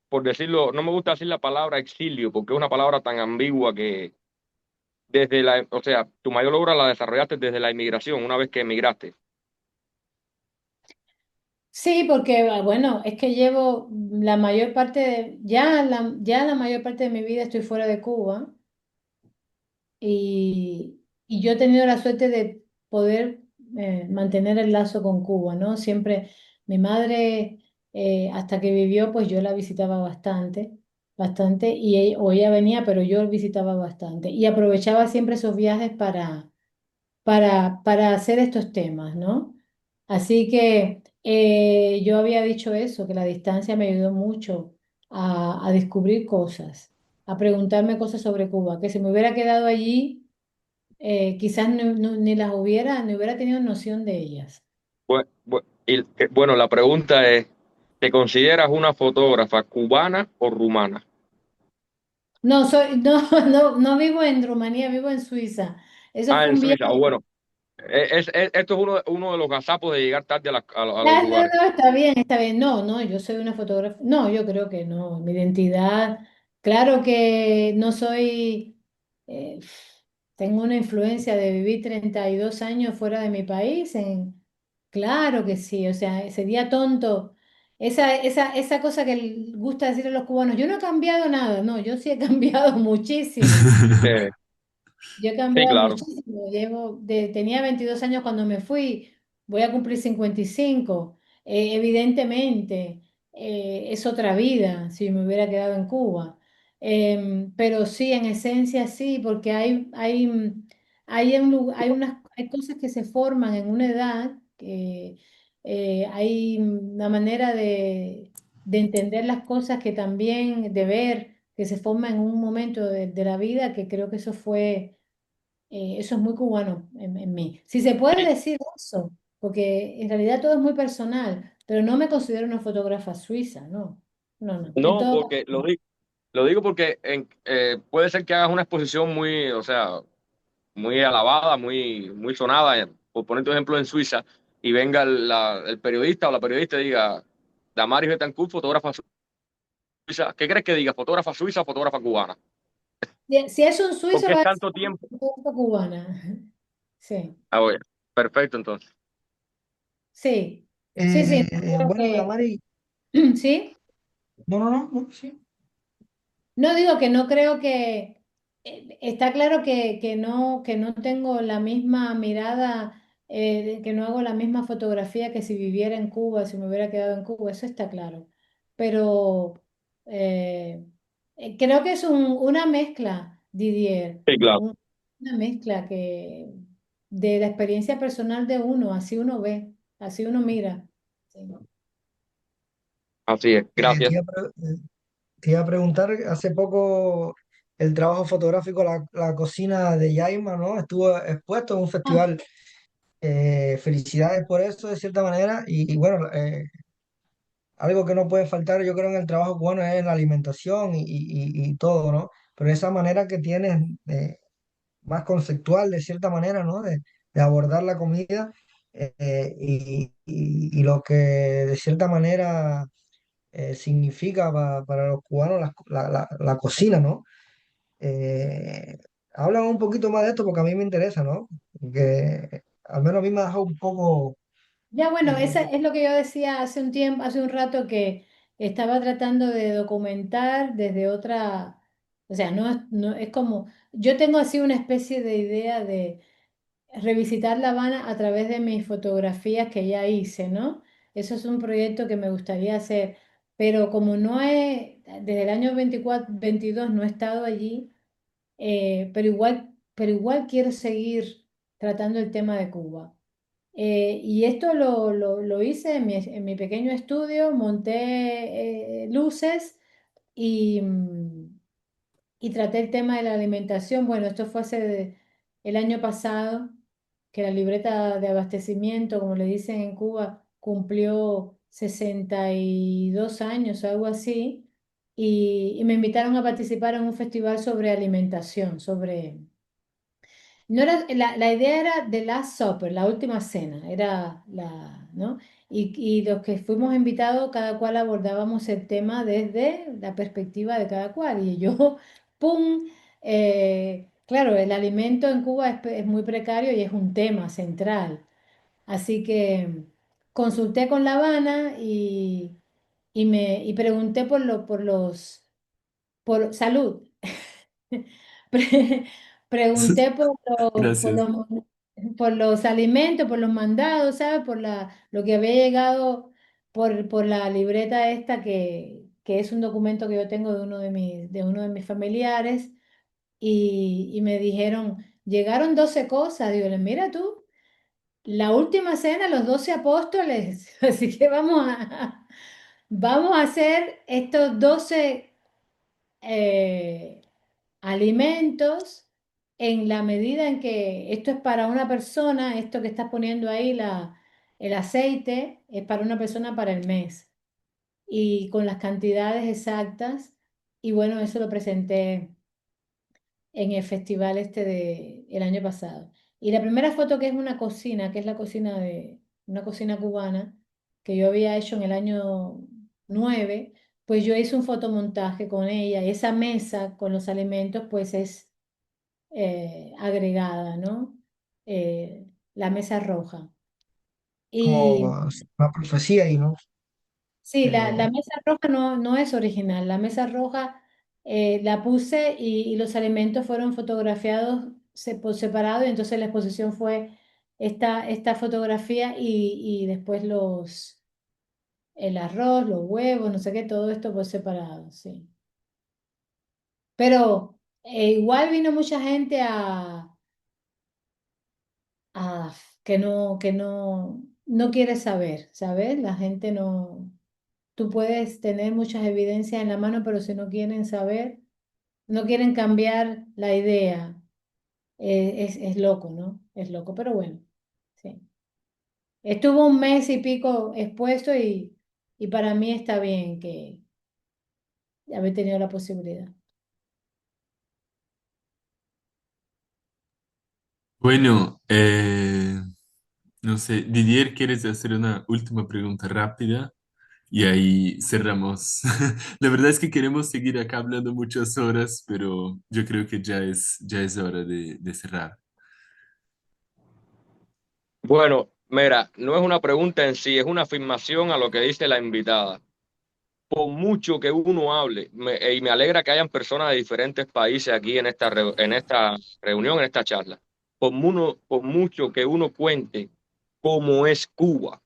por decirlo, no me gusta decir la palabra exilio, porque es una palabra tan ambigua que o sea, tu mayor obra la desarrollaste desde la inmigración, una vez que emigraste. Sí, porque bueno, es que llevo la mayor parte ya la mayor parte de mi vida estoy fuera de Cuba y yo he tenido la suerte de poder mantener el lazo con Cuba, ¿no? Siempre mi madre, hasta que vivió, pues yo la visitaba bastante, o ella venía, pero yo visitaba bastante y aprovechaba siempre esos viajes para hacer estos temas, ¿no? Así que yo había dicho eso, que la distancia me ayudó mucho a descubrir cosas, a preguntarme cosas sobre Cuba, que si me hubiera quedado allí, quizás ni las hubiera, ni hubiera tenido noción de ellas. Bueno, la pregunta es, ¿te consideras una fotógrafa cubana o rumana? No, no vivo en Rumanía, vivo en Suiza. Eso Ah, fue en un Suiza. O viaje. bueno, esto es uno de los gazapos de llegar tarde a los Ah, no, lugares. no, está bien, está bien. No, no, yo soy una fotógrafa. No, yo creo que no. Mi identidad, claro que no soy, eh, tengo una influencia de vivir 32 años fuera de mi país. Claro que sí, o sea, sería tonto. Esa cosa que gusta decir a los cubanos, yo no he cambiado nada, no, yo sí he cambiado muchísimo. Eh, Yo he sí, cambiado claro. muchísimo. Tenía 22 años cuando me fui, voy a cumplir 55. Evidentemente, es otra vida si me hubiera quedado en Cuba. Pero sí, en esencia sí, porque hay cosas que se forman en una edad, que hay una manera de entender las cosas que también, de ver, que se forma en un momento de la vida, que creo que eso es muy cubano en mí. Si se puede Sí. decir eso, porque en realidad todo es muy personal, pero no me considero una fotógrafa suiza, no, no, no. En No, todo porque caso, lo digo porque puede ser que hagas una exposición muy, o sea, muy alabada, muy sonada, por poner tu ejemplo en Suiza, y venga el periodista o la periodista y diga, Damaris Betancourt, fotógrafa suiza. ¿Qué crees que diga? ¿Fotógrafa suiza o fotógrafa cubana? si es un suizo, Porque es va a tanto ser tiempo. una fotógrafa cubana. Sí, Ah, bueno, perfecto entonces. sí, sí, sí, no creo Bueno, Damari, ¿sí? no, no, no, no, sí. No digo que no creo está claro que no tengo la misma mirada, que no hago la misma fotografía que si viviera en Cuba, si me hubiera quedado en Cuba, eso está claro. Pero eh, creo que es una mezcla, Didier, Sí, claro. una mezcla de la experiencia personal de uno, así uno ve, así uno mira. Sí. Así es. Eh, te Gracias. iba a, pre- eh, te iba a preguntar, hace poco el trabajo fotográfico, la cocina de Yaima, ¿no? Estuvo expuesto en un Ah, festival. Felicidades por eso, de cierta manera. Y bueno, algo que no puede faltar, yo creo, en el trabajo cubano es la alimentación y todo, ¿no? Pero esa manera que tienes, más conceptual, de cierta manera, ¿no? De abordar la comida, y lo que de cierta manera significa para los cubanos la cocina, ¿no? Eh, Hablan un poquito más de esto porque a mí me interesa, ¿no? Porque al menos a mí me ha dejado un poco... ya, bueno, esa eh, es lo que yo decía hace un tiempo, hace un rato que estaba tratando de documentar desde otra, o sea, no es como, yo tengo así una especie de idea de revisitar La Habana a través de mis fotografías que ya hice, ¿no? Eso es un proyecto que me gustaría hacer, pero como desde el año 24 22 no he estado allí, pero igual quiero seguir tratando el tema de Cuba. Y esto lo hice en mi pequeño estudio, monté luces y, y traté el tema de la alimentación. Bueno, esto fue el año pasado, que la libreta de abastecimiento, como le dicen en Cuba, cumplió 62 años o algo así, y me invitaron a participar en un festival sobre alimentación, no era, la idea era The Last Supper, la última cena, ¿no? Y los que fuimos invitados, cada cual abordábamos el tema desde la perspectiva de cada cual. Y yo, ¡pum! Claro, el alimento en Cuba es muy precario y es un tema central. Así que consulté con La Habana y pregunté por salud. Pregunté Gracias. por los alimentos, por los mandados, ¿sabes? Lo que había llegado por la libreta esta que es un documento que yo tengo de uno de mis familiares y me dijeron, llegaron 12 cosas. Digo, mira tú, la última cena, los 12 apóstoles. Así que vamos a hacer estos 12 alimentos en la medida en que esto es para una persona, esto que estás poniendo ahí, el aceite, es para una persona para el mes y con las cantidades exactas. Y bueno, eso lo presenté en el festival este de el año pasado. Y la primera foto que es una cocina, que es la cocina de una cocina cubana, que yo había hecho en el año 9, pues yo hice un fotomontaje con ella y esa mesa con los alimentos pues es agregada, ¿no? La mesa roja. como Y una profecía ahí, ¿no? sí, la Pero mesa roja no es original. La mesa roja la puse y los alimentos fueron fotografiados por separado y entonces la exposición fue esta fotografía y después el arroz, los huevos, no sé qué, todo esto por separado, sí. Pero igual vino mucha gente a no quiere saber, ¿sabes? La gente no. Tú puedes tener muchas evidencias en la mano, pero si no quieren saber, no quieren cambiar la idea, es loco, ¿no? Es loco, pero bueno, sí. Estuvo un mes y pico expuesto y para mí está bien que haber tenido la posibilidad. Bueno, no sé, Didier, ¿quieres hacer una última pregunta rápida? Y ahí cerramos. La verdad es que queremos seguir acá hablando muchas horas, pero yo creo que ya es hora de cerrar. Bueno, mira, no es una pregunta en sí, es una afirmación a lo que dice la invitada. Por mucho que uno hable, y me alegra que hayan personas de diferentes países aquí en en esta reunión, en esta charla, por mucho que uno cuente cómo es Cuba.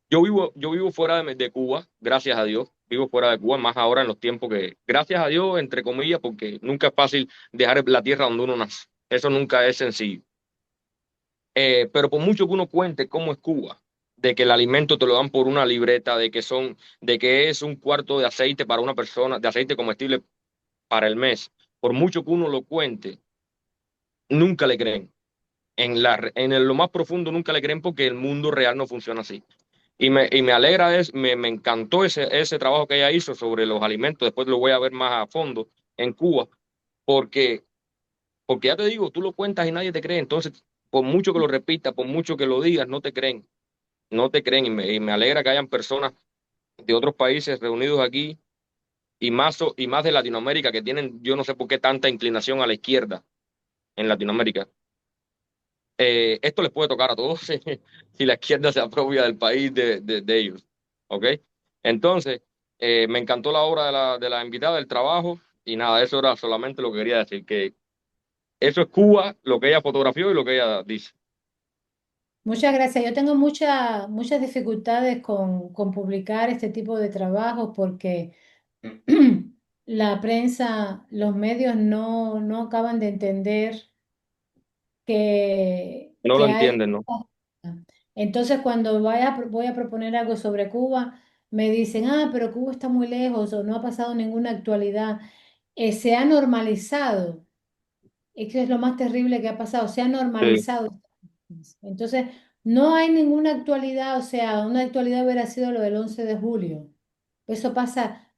Yo vivo fuera de Cuba, gracias a Dios, vivo fuera de Cuba, más ahora en los tiempos que, gracias a Dios, entre comillas, porque nunca es fácil dejar la tierra donde uno nace. Eso nunca es sencillo. Pero por mucho que uno cuente cómo es Cuba, de que el alimento te lo dan por una libreta, de que es un cuarto de aceite para una persona, de aceite comestible para el mes, por mucho que uno lo cuente, nunca le creen. Lo más profundo nunca le creen porque el mundo real no funciona así. Y me alegra, me encantó ese trabajo que ella hizo sobre los alimentos, después lo voy a ver más a fondo en Cuba, porque porque ya te digo, tú lo cuentas y nadie te cree. Entonces, por mucho que lo repitas, por mucho que lo digas, no te creen. No te creen. Y me alegra que hayan personas de otros países reunidos aquí y más de Latinoamérica que tienen, yo no sé por qué, tanta inclinación a la izquierda en Latinoamérica. Esto les puede tocar a todos si la izquierda se apropia del país de ellos. ¿Ok? Entonces, me encantó la obra de la invitada, el trabajo. Y nada, eso era solamente lo que quería decir, que eso es Cuba, lo que ella fotografió y lo que ella dice. Muchas gracias. Yo tengo muchas dificultades con publicar este tipo de trabajos porque la prensa, los medios no acaban de entender No lo que hay. entienden, ¿no? Entonces, cuando voy a proponer algo sobre Cuba, me dicen, pero Cuba está muy lejos o no ha pasado ninguna actualidad. Se ha normalizado. Es que es lo más terrible que ha pasado. Se ha Sí, normalizado. Entonces, no hay ninguna actualidad. O sea, una actualidad hubiera sido lo del 11 de julio. Eso pasa,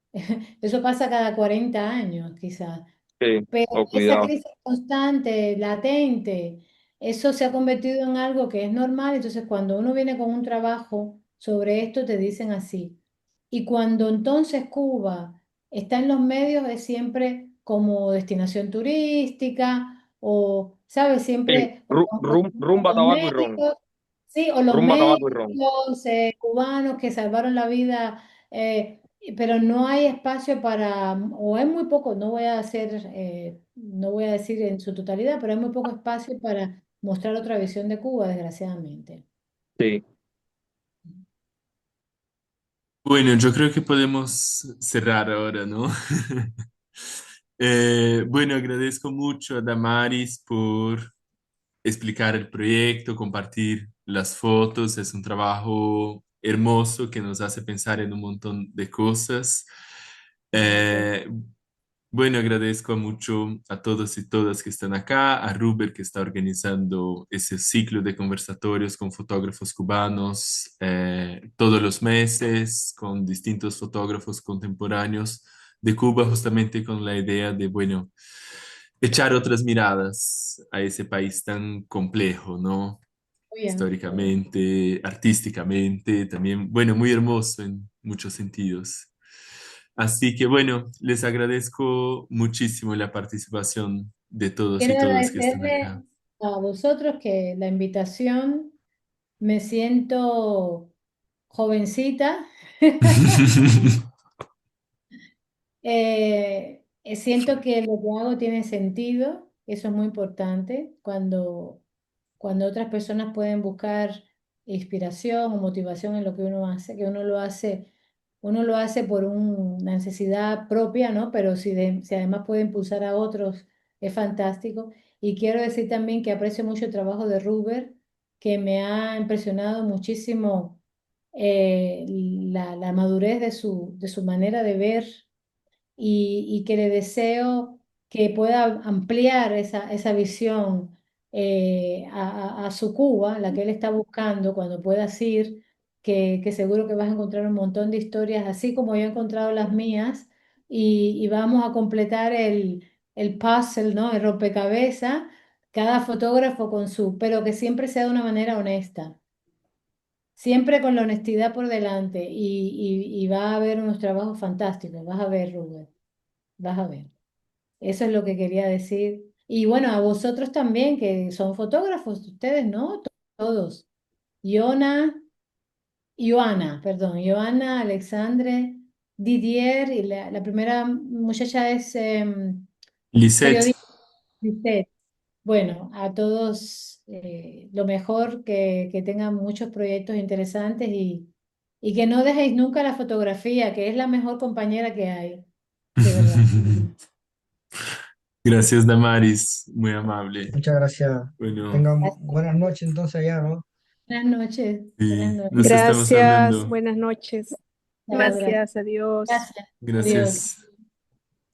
eso pasa cada 40 años, quizás. sí, Pero oh, esa cuidado. crisis constante, latente, eso se ha convertido en algo que es normal. Entonces, cuando uno viene con un trabajo sobre esto, te dicen así. Y cuando entonces Cuba está en los medios, es siempre como destinación turística o, ¿sabes? Sí, Siempre rumba, los tabaco y ron. médicos, sí, o los Rumba, tabaco y ron. médicos cubanos que salvaron la vida. Pero no hay espacio para, o hay muy poco, no voy a decir en su totalidad, pero hay muy poco espacio para mostrar otra visión de Cuba, desgraciadamente. Sí. Bueno, yo creo que podemos cerrar ahora, ¿no? Bueno, agradezco mucho a Damaris por explicar el proyecto, compartir las fotos. Es un trabajo hermoso que nos hace pensar en un montón de cosas. Gracias. Eh, bueno, agradezco mucho a todos y todas que están acá, a Ruber que está organizando ese ciclo de conversatorios con fotógrafos cubanos todos los meses, con distintos fotógrafos contemporáneos de Cuba, justamente con la idea de, bueno, echar otras miradas a ese país tan complejo, ¿no? Muy bien. Históricamente, artísticamente, también, bueno, muy hermoso en muchos sentidos. Así que bueno, les agradezco muchísimo la participación de todos y Quiero todas que están agradecerle acá. a vosotros que la invitación, me siento jovencita. Siento que lo que hago tiene sentido, eso es muy importante, cuando otras personas pueden buscar inspiración o motivación en lo que uno hace, que uno lo hace por una necesidad propia, ¿no? Pero si además puede impulsar a otros, es fantástico. Y quiero decir también que aprecio mucho el trabajo de Ruber, que me ha impresionado muchísimo la madurez de su manera de ver y que le deseo que pueda ampliar esa visión a su Cuba, la que él está buscando cuando puedas ir, que seguro que vas a encontrar un montón de historias, así como yo he encontrado las mías, y vamos a completar el puzzle, ¿no? El rompecabezas, cada fotógrafo con su, pero que siempre sea de una manera honesta. Siempre con la honestidad por delante y va a haber unos trabajos fantásticos, vas a ver, Rubén. Vas a ver. Eso es lo que quería decir. Y bueno, a vosotros también, que son fotógrafos, ustedes, ¿no? Todos. Iona, Joana, perdón, Joana, Alexandre, Didier, y la primera muchacha es Lisette, periodista. Lisette. Bueno, a todos lo mejor, que tengan muchos proyectos interesantes y que no dejéis nunca la fotografía, que es la mejor compañera que hay, de verdad. gracias Damaris, muy amable. Muchas gracias. Bueno, Tengan buenas noches entonces allá, ¿no? Buenas noches, buenas sí, noches. nos estamos Gracias, hablando. buenas noches. Chao, gracias. Gracias, adiós. Gracias. Adiós. Gracias.